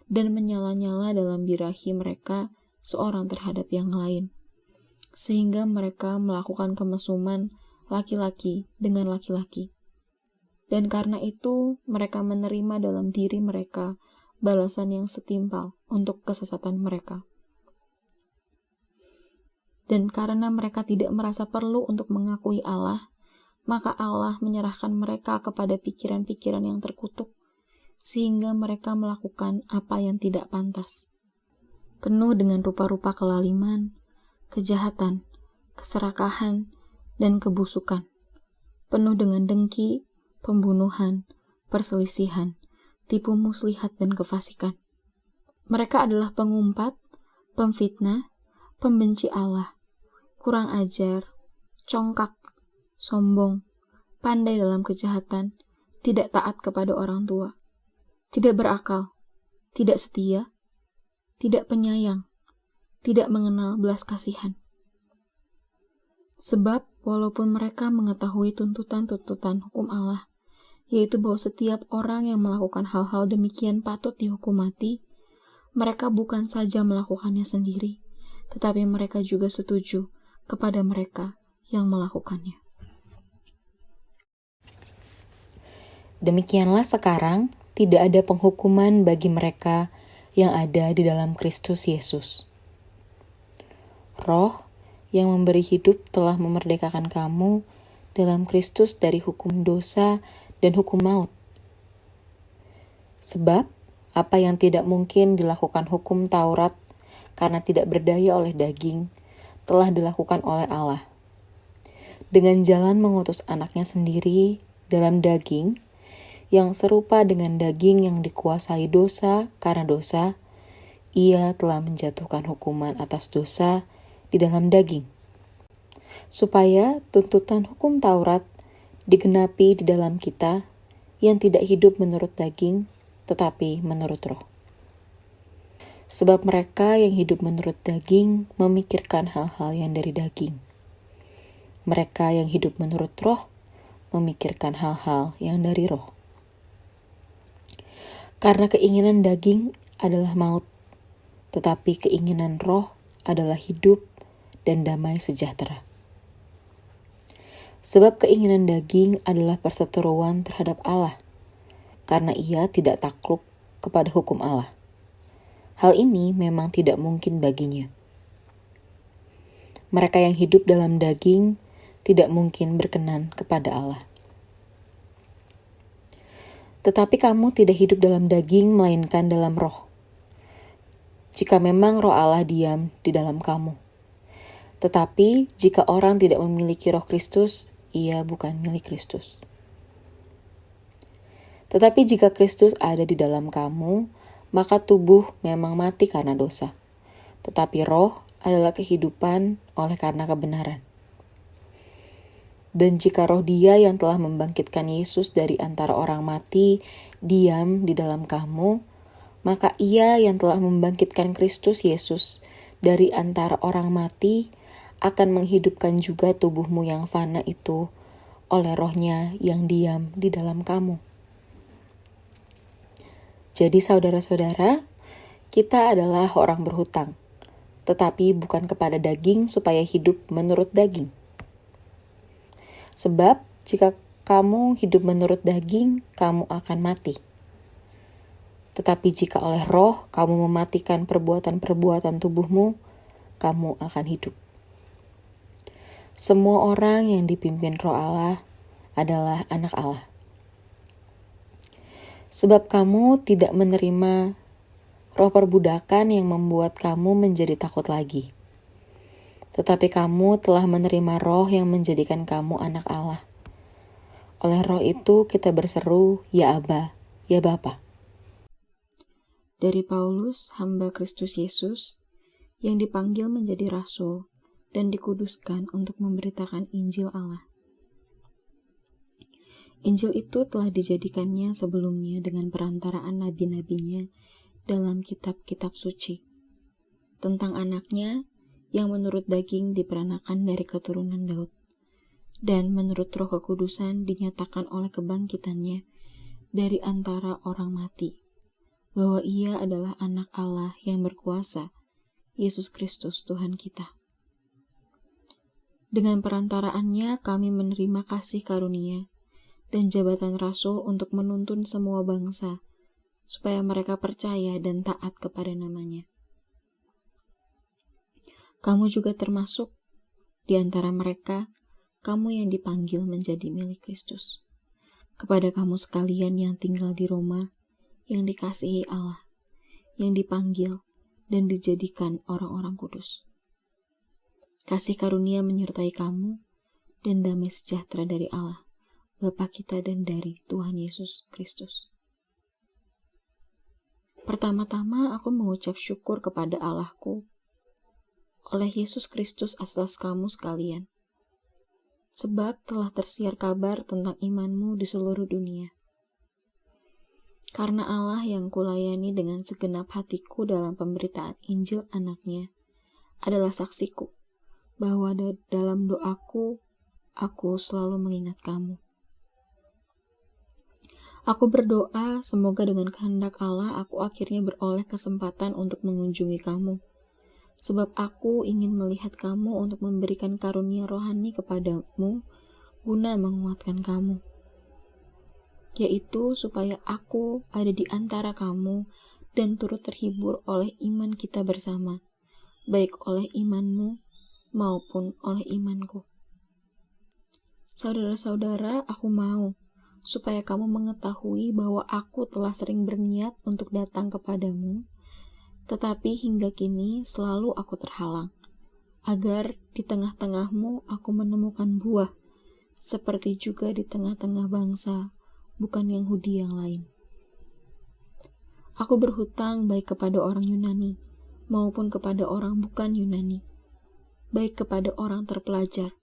dan menyala-nyala dalam birahi mereka seorang terhadap yang lain. Sehingga mereka melakukan kemesuman laki-laki dengan laki-laki. Dan karena itu mereka menerima dalam diri mereka balasan yang setimpal untuk kesesatan mereka. Dan karena mereka tidak merasa perlu untuk mengakui Allah, maka Allah menyerahkan mereka kepada pikiran-pikiran yang terkutuk, sehingga mereka melakukan apa yang tidak pantas. Penuh dengan rupa-rupa kelaliman, kejahatan, keserakahan, dan kebusukan. Penuh dengan dengki, pembunuhan, perselisihan, tipu muslihat, dan kefasikan. Mereka adalah pengumpat, pemfitnah, pembenci Allah, kurang ajar, congkak, sombong, pandai dalam kejahatan, tidak taat kepada orang tua, tidak berakal, tidak setia, tidak penyayang, tidak mengenal belas kasihan. Sebab walaupun mereka mengetahui tuntutan-tuntutan hukum Allah, yaitu bahwa setiap orang yang melakukan hal-hal demikian patut dihukum mati, mereka bukan saja melakukannya sendiri, tetapi mereka juga setuju kepada mereka yang melakukannya. Demikianlah sekarang, tidak ada penghukuman bagi mereka yang ada di dalam Kristus Yesus. Roh yang memberi hidup telah memerdekakan kamu dalam Kristus dari hukum dosa dan hukum maut. Sebab apa yang tidak mungkin dilakukan hukum Taurat karena tidak berdaya oleh daging, telah dilakukan oleh Allah. Dengan jalan mengutus anaknya sendiri dalam daging, yang serupa dengan daging yang dikuasai dosa karena dosa, ia telah menjatuhkan hukuman atas dosa di dalam daging, supaya tuntutan hukum Taurat digenapi di dalam kita yang tidak hidup menurut daging, tetapi menurut roh. Sebab mereka yang hidup menurut daging memikirkan hal-hal yang dari daging. Mereka yang hidup menurut roh memikirkan hal-hal yang dari roh. Karena keinginan daging adalah maut, tetapi keinginan roh adalah hidup dan damai sejahtera. Sebab keinginan daging adalah perseteruan terhadap Allah, karena ia tidak takluk kepada hukum Allah. Hal ini memang tidak mungkin baginya. Mereka yang hidup dalam daging tidak mungkin berkenan kepada Allah. Tetapi kamu tidak hidup dalam daging, melainkan dalam roh. Jika memang roh Allah diam di dalam kamu. Tetapi jika orang tidak memiliki roh Kristus, ia bukan milik Kristus. Tetapi jika Kristus ada di dalam kamu, maka tubuh memang mati karena dosa. Tetapi roh adalah kehidupan oleh karena kebenaran. Dan jika roh Dia yang telah membangkitkan Yesus dari antara orang mati diam di dalam kamu, maka Ia yang telah membangkitkan Kristus Yesus dari antara orang mati akan menghidupkan juga tubuhmu yang fana itu oleh roh-Nya yang diam di dalam kamu. Jadi saudara-saudara, kita adalah orang berhutang, tetapi bukan kepada daging supaya hidup menurut daging. Sebab jika kamu hidup menurut daging, kamu akan mati. Tetapi jika oleh roh kamu mematikan perbuatan-perbuatan tubuhmu, kamu akan hidup. Semua orang yang dipimpin roh Allah adalah anak Allah. Sebab kamu tidak menerima roh perbudakan yang membuat kamu menjadi takut lagi. Tetapi kamu telah menerima roh yang menjadikan kamu anak Allah. Oleh roh itu kita berseru, ya Aba, ya Bapa. Dari Paulus, hamba Kristus Yesus, yang dipanggil menjadi rasul dan dikuduskan untuk memberitakan Injil Allah. Injil itu telah dijadikannya sebelumnya dengan perantaraan nabi-nabinya dalam kitab-kitab suci, tentang anaknya yang menurut daging diperanakan dari keturunan Daud, dan menurut roh kekudusan dinyatakan oleh kebangkitannya dari antara orang mati, bahwa ia adalah anak Allah yang berkuasa, Yesus Kristus Tuhan kita. Dengan perantaraannya kami menerima kasih karunia dan jabatan rasul untuk menuntun semua bangsa, supaya mereka percaya dan taat kepada namanya. Kamu juga termasuk di antara mereka, kamu yang dipanggil menjadi milik Kristus. Kepada kamu sekalian yang tinggal di Roma, yang dikasihi Allah, yang dipanggil dan dijadikan orang-orang kudus. Kasih karunia menyertai kamu dan damai sejahtera dari Allah, Bapa kita dan dari Tuhan Yesus Kristus. Pertama-tama aku mengucap syukur kepada Allahku oleh Yesus Kristus atas kamu sekalian, sebab telah tersiar kabar tentang imanmu di seluruh dunia. Karena Allah yang kulayani dengan segenap hatiku dalam pemberitaan Injil anaknya adalah saksiku, bahwa dalam doaku, aku selalu mengingat kamu. Aku berdoa semoga dengan kehendak Allah aku akhirnya beroleh kesempatan untuk mengunjungi kamu, sebab aku ingin melihat kamu untuk memberikan karunia rohani kepadamu guna menguatkan kamu. yaitu supaya aku ada di antara kamu dan turut terhibur oleh iman kita bersama, baik oleh imanmu maupun oleh imanku. Saudara-saudara, aku mau supaya kamu mengetahui bahwa aku telah sering berniat untuk datang kepadamu, tetapi hingga kini selalu aku terhalang, agar di tengah-tengahmu aku menemukan buah, seperti juga di tengah-tengah bangsa, bukan Yahudi yang lain. Aku berhutang baik kepada orang Yunani, maupun kepada orang bukan Yunani, baik kepada orang terpelajar,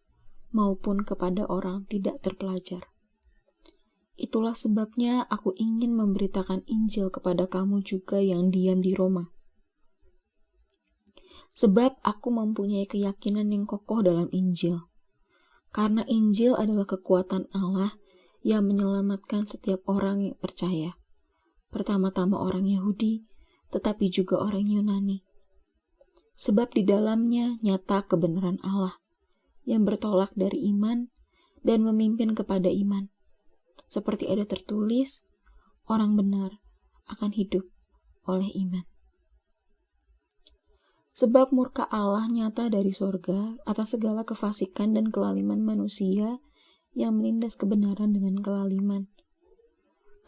maupun kepada orang tidak terpelajar. Itulah sebabnya aku ingin memberitakan Injil kepada kamu juga yang diam di Roma. Sebab aku mempunyai keyakinan yang kokoh dalam Injil. Karena Injil adalah kekuatan Allah yang menyelamatkan setiap orang yang percaya. Pertama-tama orang Yahudi, tetapi juga orang Yunani. Sebab di dalamnya nyata kebenaran Allah, yang bertolak dari iman dan memimpin kepada iman. Seperti ada tertulis, orang benar akan hidup oleh iman. Sebab murka Allah nyata dari sorga atas segala kefasikan dan kelaliman manusia yang menindas kebenaran dengan kelaliman.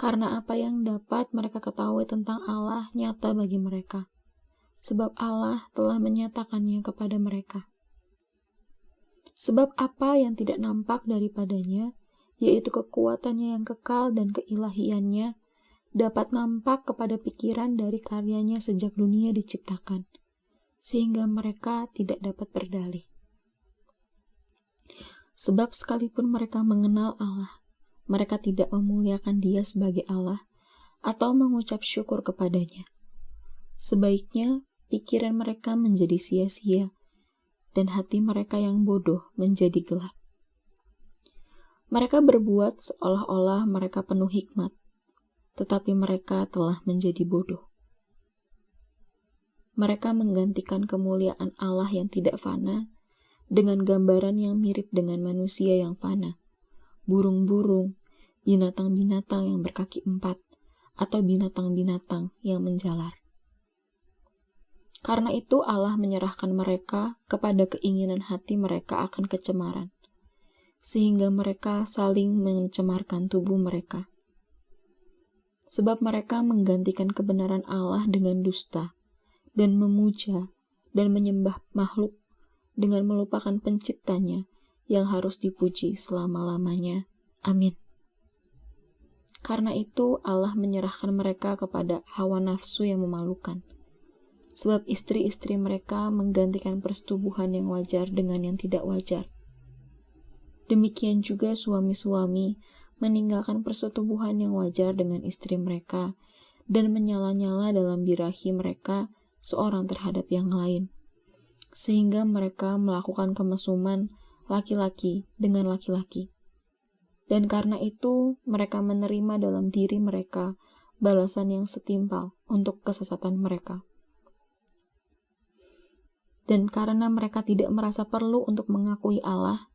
Karena apa yang dapat mereka ketahui tentang Allah nyata bagi mereka, sebab Allah telah menyatakannya kepada mereka. Sebab apa yang tidak nampak daripadanya, yaitu kekuatannya yang kekal dan keilahiannya, dapat nampak kepada pikiran dari karyanya sejak dunia diciptakan, sehingga mereka tidak dapat berdalih. Sebab sekalipun mereka mengenal Allah, mereka tidak memuliakan Dia sebagai Allah atau mengucap syukur kepadanya. Sebaiknya pikiran mereka menjadi sia-sia, dan hati mereka yang bodoh menjadi gelap. Mereka berbuat seolah-olah mereka penuh hikmat, tetapi mereka telah menjadi bodoh. Mereka menggantikan kemuliaan Allah yang tidak fana dengan gambaran yang mirip dengan manusia yang fana, burung-burung, binatang-binatang yang berkaki 4, atau binatang-binatang yang menjalar. Karena itu Allah menyerahkan mereka kepada keinginan hati mereka akan kecemaran, sehingga mereka saling mencemarkan tubuh mereka. Sebab mereka menggantikan kebenaran Allah dengan dusta, dan memuja dan menyembah makhluk dengan melupakan penciptanya yang harus dipuji selama-lamanya. Amin. Karena itu Allah menyerahkan mereka kepada hawa nafsu yang memalukan. Sebab istri-istri mereka menggantikan persetubuhan yang wajar dengan yang tidak wajar. Demikian juga suami-suami meninggalkan persetubuhan yang wajar dengan istri mereka dan menyala-nyala dalam birahi mereka seorang terhadap yang lain, sehingga mereka melakukan kemesuman laki-laki dengan laki-laki. Dan karena itu mereka menerima dalam diri mereka balasan yang setimpal untuk kesesatan mereka. Dan karena mereka tidak merasa perlu untuk mengakui Allah,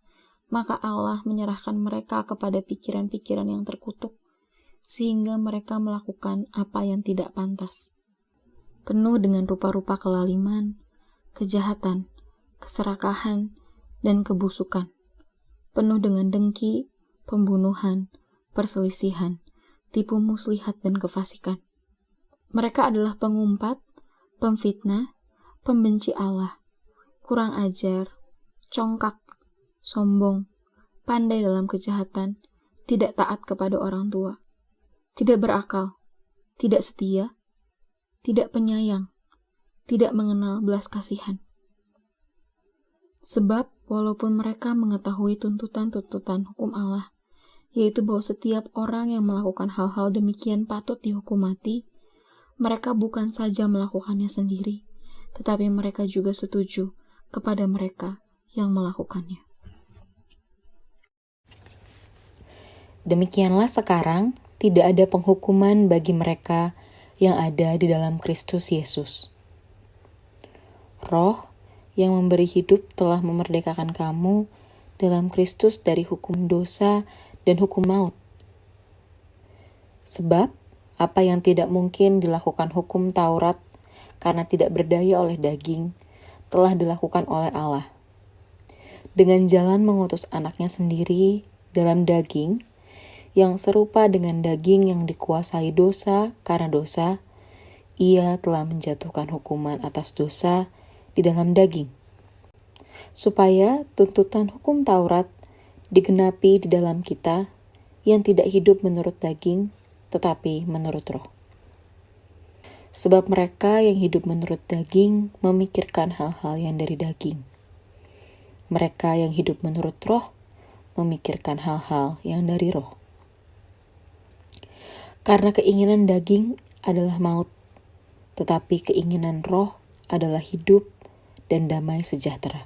maka Allah menyerahkan mereka kepada pikiran-pikiran yang terkutuk, sehingga mereka melakukan apa yang tidak pantas. Penuh dengan rupa-rupa kelaliman, kejahatan, keserakahan, dan kebusukan. Penuh dengan dengki, pembunuhan, perselisihan, tipu muslihat, dan kefasikan. Mereka adalah pengumpat, pemfitnah, pembenci Allah, kurang ajar, congkak, sombong, pandai dalam kejahatan, tidak taat kepada orang tua, tidak berakal, tidak setia, tidak penyayang, tidak mengenal belas kasihan. Sebab walaupun mereka mengetahui tuntutan-tuntutan hukum Allah, yaitu bahwa setiap orang yang melakukan hal-hal demikian patut dihukum mati, mereka bukan saja melakukannya sendiri, tetapi mereka juga setuju kepada mereka yang melakukannya. Demikianlah sekarang tidak ada penghukuman bagi mereka yang ada di dalam Kristus Yesus. Roh yang memberi hidup telah memerdekakan kamu dalam Kristus dari hukum dosa dan hukum maut. Sebab apa yang tidak mungkin dilakukan hukum Taurat karena tidak berdaya oleh daging, telah dilakukan oleh Allah. Dengan jalan mengutus anaknya sendiri dalam daging, yang serupa dengan daging yang dikuasai dosa karena dosa, ia telah menjatuhkan hukuman atas dosa di dalam daging, supaya tuntutan hukum Taurat digenapi di dalam kita yang tidak hidup menurut daging, tetapi menurut roh. Sebab mereka yang hidup menurut daging memikirkan hal-hal yang dari daging. Mereka yang hidup menurut roh memikirkan hal-hal yang dari roh. Karena keinginan daging adalah maut, tetapi keinginan roh adalah hidup dan damai sejahtera.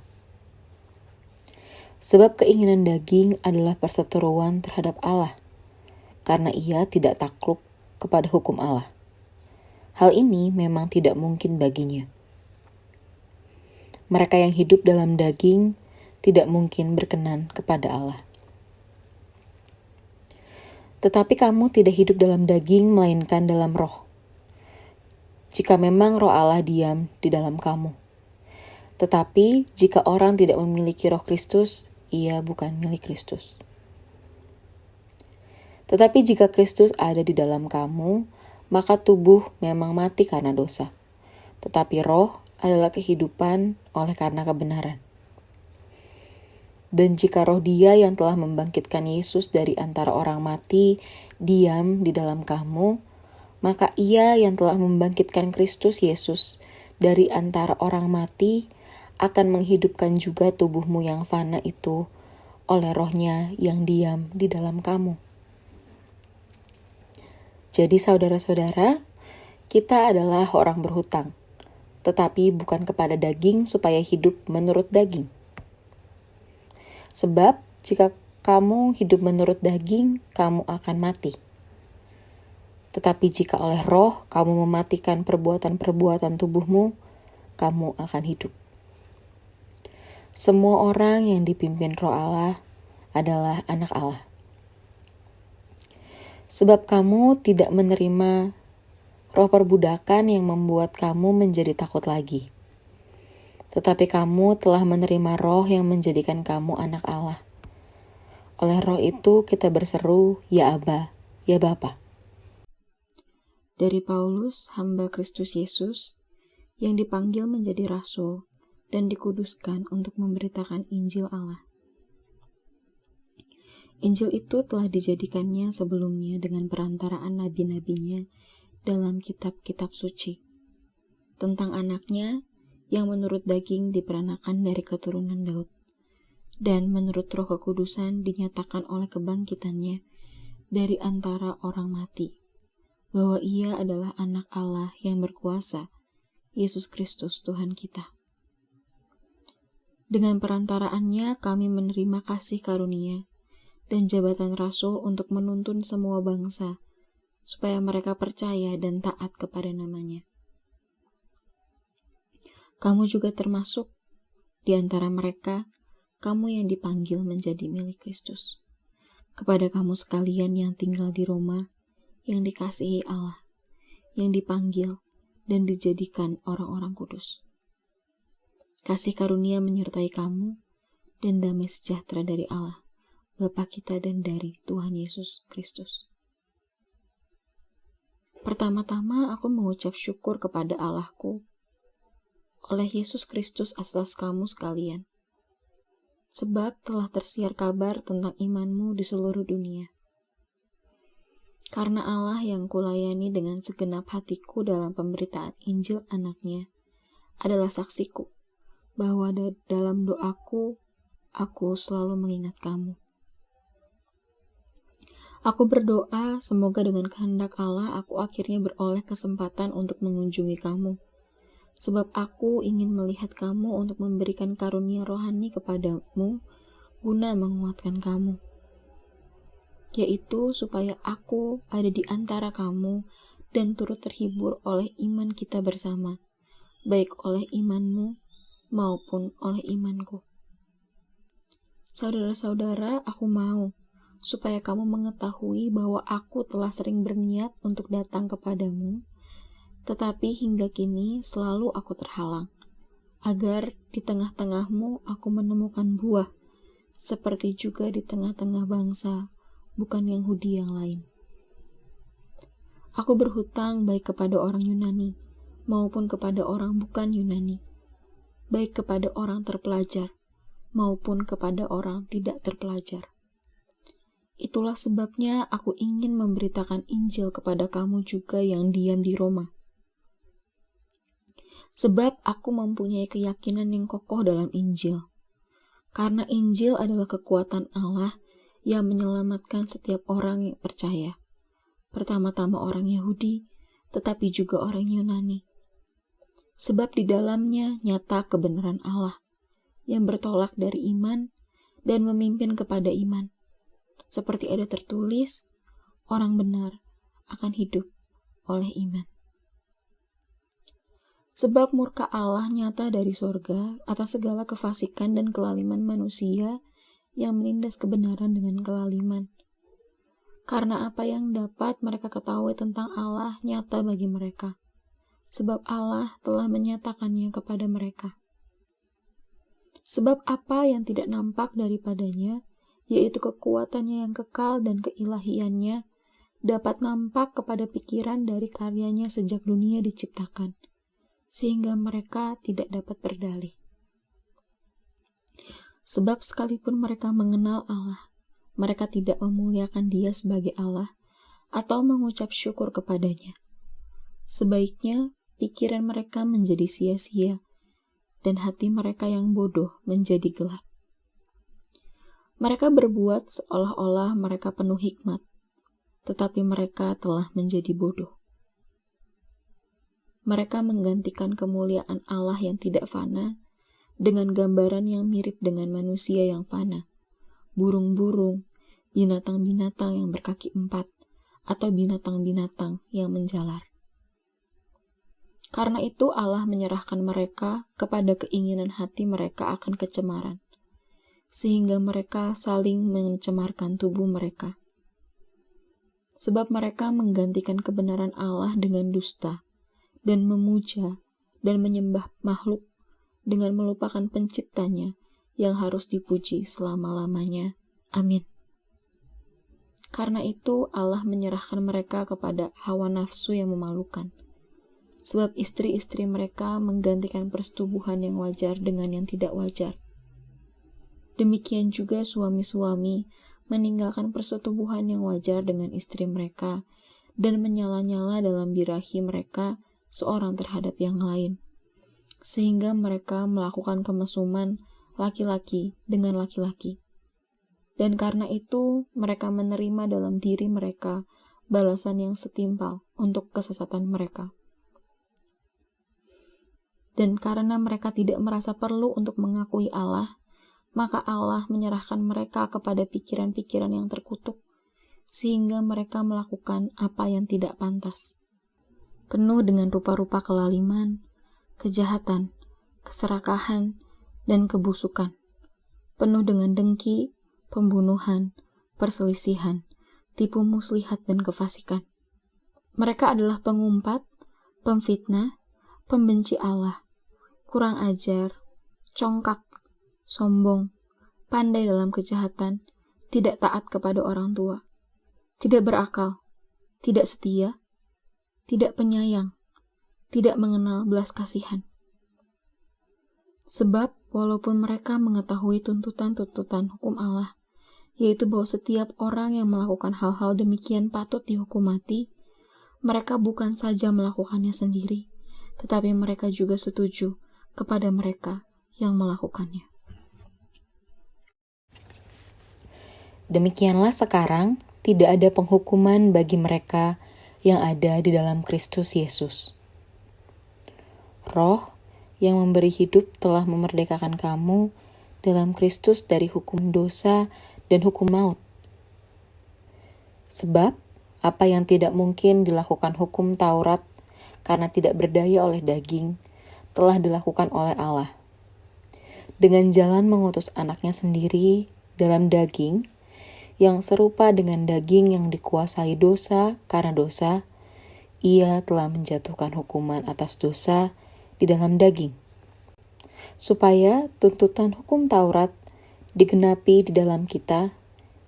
Sebab keinginan daging adalah perseteruan terhadap Allah, karena ia tidak takluk kepada hukum Allah. Hal ini memang tidak mungkin baginya. Mereka yang hidup dalam daging tidak mungkin berkenan kepada Allah. Tetapi kamu tidak hidup dalam daging, melainkan dalam roh. Jika memang roh Allah diam di dalam kamu. Tetapi jika orang tidak memiliki roh Kristus, ia bukan milik Kristus. Tetapi jika Kristus ada di dalam kamu, maka tubuh memang mati karena dosa, tetapi roh adalah kehidupan oleh karena kebenaran. Dan jika roh Dia yang telah membangkitkan Yesus dari antara orang mati diam di dalam kamu, maka Ia yang telah membangkitkan Kristus Yesus dari antara orang mati akan menghidupkan juga tubuhmu yang fana itu oleh roh-Nya yang diam di dalam kamu. Jadi saudara-saudara, kita adalah orang berhutang, tetapi bukan kepada daging supaya hidup menurut daging. Sebab jika kamu hidup menurut daging, kamu akan mati. Tetapi jika oleh roh kamu mematikan perbuatan-perbuatan tubuhmu, kamu akan hidup. Semua orang yang dipimpin roh Allah adalah anak Allah. Sebab kamu tidak menerima roh perbudakan yang membuat kamu menjadi takut lagi. Tetapi kamu telah menerima roh yang menjadikan kamu anak Allah. Oleh roh itu kita berseru, ya Aba, ya Bapa. Dari Paulus, hamba Kristus Yesus, yang dipanggil menjadi rasul dan dikuduskan untuk memberitakan Injil Allah. Injil itu telah dijadikannya sebelumnya dengan perantaraan nabi-nabinya dalam kitab-kitab suci, tentang anaknya yang menurut daging diperanakan dari keturunan Daud, dan menurut roh kekudusan dinyatakan oleh kebangkitannya dari antara orang mati, bahwa ia adalah anak Allah yang berkuasa, Yesus Kristus Tuhan kita. Dengan perantaraannya kami menerima kasih karunia dan jabatan rasul untuk menuntun semua bangsa, supaya mereka percaya dan taat kepada namanya. Kamu juga termasuk di antara mereka, kamu yang dipanggil menjadi milik Kristus. Kepada kamu sekalian yang tinggal di Roma, yang dikasihi Allah, yang dipanggil dan dijadikan orang-orang kudus. Kasih karunia menyertai kamu dan damai sejahtera dari Allah, Bapa kita dan dari Tuhan Yesus Kristus. Pertama-tama aku mengucap syukur kepada Allahku oleh Yesus Kristus atas kamu sekalian, sebab telah tersiar kabar tentang imanmu di seluruh dunia. Karena Allah yang kulayani dengan segenap hatiku dalam pemberitaan Injil anaknya adalah saksiku, bahwa dalam doaku, aku selalu mengingat kamu. Aku berdoa semoga dengan kehendak Allah aku akhirnya beroleh kesempatan untuk mengunjungi kamu, sebab aku ingin melihat kamu untuk memberikan karunia rohani kepadamu guna menguatkan kamu, yaitu supaya aku ada di antara kamu dan turut terhibur oleh iman kita bersama, baik oleh imanmu maupun oleh imanku. Saudara-saudara, aku mau supaya kamu mengetahui bahwa aku telah sering berniat untuk datang kepadamu, tetapi hingga kini selalu aku terhalang, agar di tengah-tengahmu aku menemukan buah, seperti juga di tengah-tengah bangsa, bukan Yahudi yang lain. Aku berhutang baik kepada orang Yunani, maupun kepada orang bukan Yunani, baik kepada orang terpelajar, maupun kepada orang tidak terpelajar. Itulah sebabnya aku ingin memberitakan Injil kepada kamu juga yang diam di Roma. Sebab aku mempunyai keyakinan yang kokoh dalam Injil. Karena Injil adalah kekuatan Allah yang menyelamatkan setiap orang yang percaya. Pertama-tama orang Yahudi, tetapi juga orang Yunani. Sebab di dalamnya nyata kebenaran Allah, yang bertolak dari iman dan memimpin kepada iman. Seperti ada tertulis, orang benar akan hidup oleh iman. Sebab murka Allah nyata dari sorga atas segala kefasikan dan kelaliman manusia yang menindas kebenaran dengan kelaliman. Karena apa yang dapat mereka ketahui tentang Allah nyata bagi mereka, sebab Allah telah menyatakannya kepada mereka. Sebab apa yang tidak nampak daripadanya, yaitu kekuatannya yang kekal dan keilahiannya, dapat nampak kepada pikiran dari karyanya sejak dunia diciptakan, sehingga mereka tidak dapat berdalih. Sebab sekalipun mereka mengenal Allah, mereka tidak memuliakan Dia sebagai Allah atau mengucap syukur kepadanya. Sebaiknya pikiran mereka menjadi sia-sia, dan hati mereka yang bodoh menjadi gelap. Mereka berbuat seolah-olah mereka penuh hikmat, tetapi mereka telah menjadi bodoh. Mereka menggantikan kemuliaan Allah yang tidak fana dengan gambaran yang mirip dengan manusia yang fana, burung-burung, binatang-binatang yang berkaki 4, atau binatang-binatang yang menjalar. Karena itu Allah menyerahkan mereka kepada keinginan hati mereka akan kecemaran, sehingga mereka saling mencemarkan tubuh mereka. Sebab mereka menggantikan kebenaran Allah dengan dusta, dan memuja dan menyembah makhluk dengan melupakan penciptanya yang harus dipuji selama-lamanya. Amin. Karena itu Allah menyerahkan mereka kepada hawa nafsu yang memalukan. Sebab istri-istri mereka menggantikan persetubuhan yang wajar dengan yang tidak wajar. Demikian juga suami-suami meninggalkan persetubuhan yang wajar dengan istri mereka dan menyala-nyala dalam birahi mereka seorang terhadap yang lain, sehingga mereka melakukan kemesuman laki-laki dengan laki-laki. Dan karena itu mereka menerima dalam diri mereka balasan yang setimpal untuk kesesatan mereka. Dan karena mereka tidak merasa perlu untuk mengakui Allah, maka Allah menyerahkan mereka kepada pikiran-pikiran yang terkutuk, sehingga mereka melakukan apa yang tidak pantas. Penuh dengan rupa-rupa kelaliman, kejahatan, keserakahan, dan kebusukan. Penuh dengan dengki, pembunuhan, perselisihan, tipu muslihat, dan kefasikan. Mereka adalah pengumpat, pemfitnah, pembenci Allah, kurang ajar, congkak, sombong, pandai dalam kejahatan, tidak taat kepada orang tua, tidak berakal, tidak setia, tidak penyayang, tidak mengenal belas kasihan. Sebab walaupun mereka mengetahui tuntutan-tuntutan hukum Allah, yaitu bahwa setiap orang yang melakukan hal-hal demikian patut dihukum mati, mereka bukan saja melakukannya sendiri, tetapi mereka juga setuju kepada mereka yang melakukannya. Demikianlah sekarang tidak ada penghukuman bagi mereka yang ada di dalam Kristus Yesus. Roh yang memberi hidup telah memerdekakan kamu dalam Kristus dari hukum dosa dan hukum maut. Sebab apa yang tidak mungkin dilakukan hukum Taurat karena tidak berdaya oleh daging, telah dilakukan oleh Allah. Dengan jalan mengutus anaknya sendiri dalam daging, yang serupa dengan daging yang dikuasai dosa karena dosa, ia telah menjatuhkan hukuman atas dosa di dalam daging, supaya tuntutan hukum Taurat digenapi di dalam kita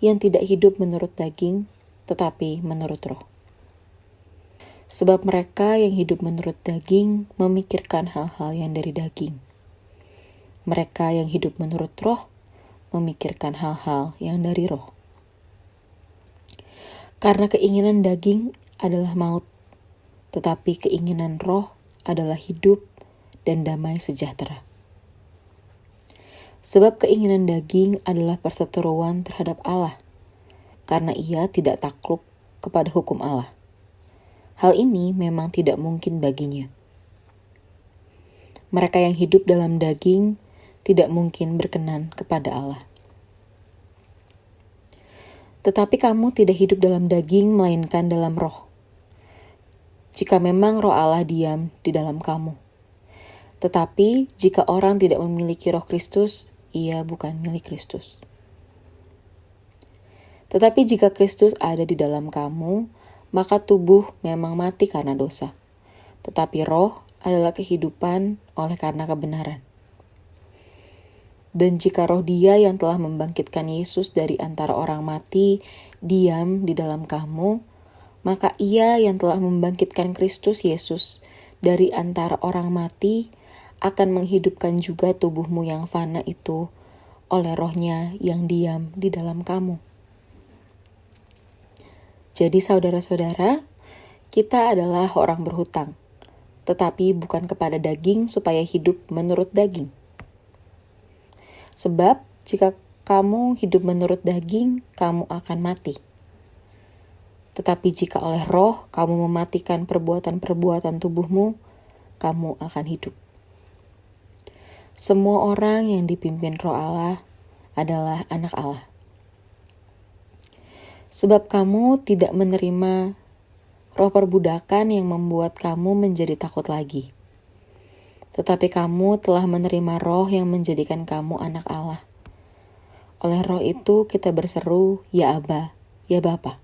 yang tidak hidup menurut daging, tetapi menurut roh. Sebab mereka yang hidup menurut daging memikirkan hal-hal yang dari daging. Mereka yang hidup menurut roh memikirkan hal-hal yang dari roh. Karena keinginan daging adalah maut, tetapi keinginan roh adalah hidup dan damai sejahtera. Sebab keinginan daging adalah perseteruan terhadap Allah, karena ia tidak takluk kepada hukum Allah. Hal ini memang tidak mungkin baginya. Mereka yang hidup dalam daging tidak mungkin berkenan kepada Allah. Tetapi kamu tidak hidup dalam daging, melainkan dalam roh. Jika memang roh Allah diam di dalam kamu. Tetapi jika orang tidak memiliki roh Kristus, ia bukan milik Kristus. Tetapi jika Kristus ada di dalam kamu, maka tubuh memang mati karena dosa, tetapi roh adalah kehidupan oleh karena kebenaran. Dan jika roh Dia yang telah membangkitkan Yesus dari antara orang mati diam di dalam kamu, maka Ia yang telah membangkitkan Kristus Yesus dari antara orang mati akan menghidupkan juga tubuhmu yang fana itu oleh Roh-Nya yang diam di dalam kamu. Jadi saudara-saudara, kita adalah orang berhutang, tetapi bukan kepada daging supaya hidup menurut daging. Sebab jika kamu hidup menurut daging, kamu akan mati. Tetapi jika oleh roh kamu mematikan perbuatan-perbuatan tubuhmu, kamu akan hidup. Semua orang yang dipimpin roh Allah adalah anak Allah. Sebab kamu tidak menerima roh perbudakan yang membuat kamu menjadi takut lagi. Tetapi kamu telah menerima roh yang menjadikan kamu anak Allah. Oleh roh itu kita berseru, ya Aba, ya Bapa.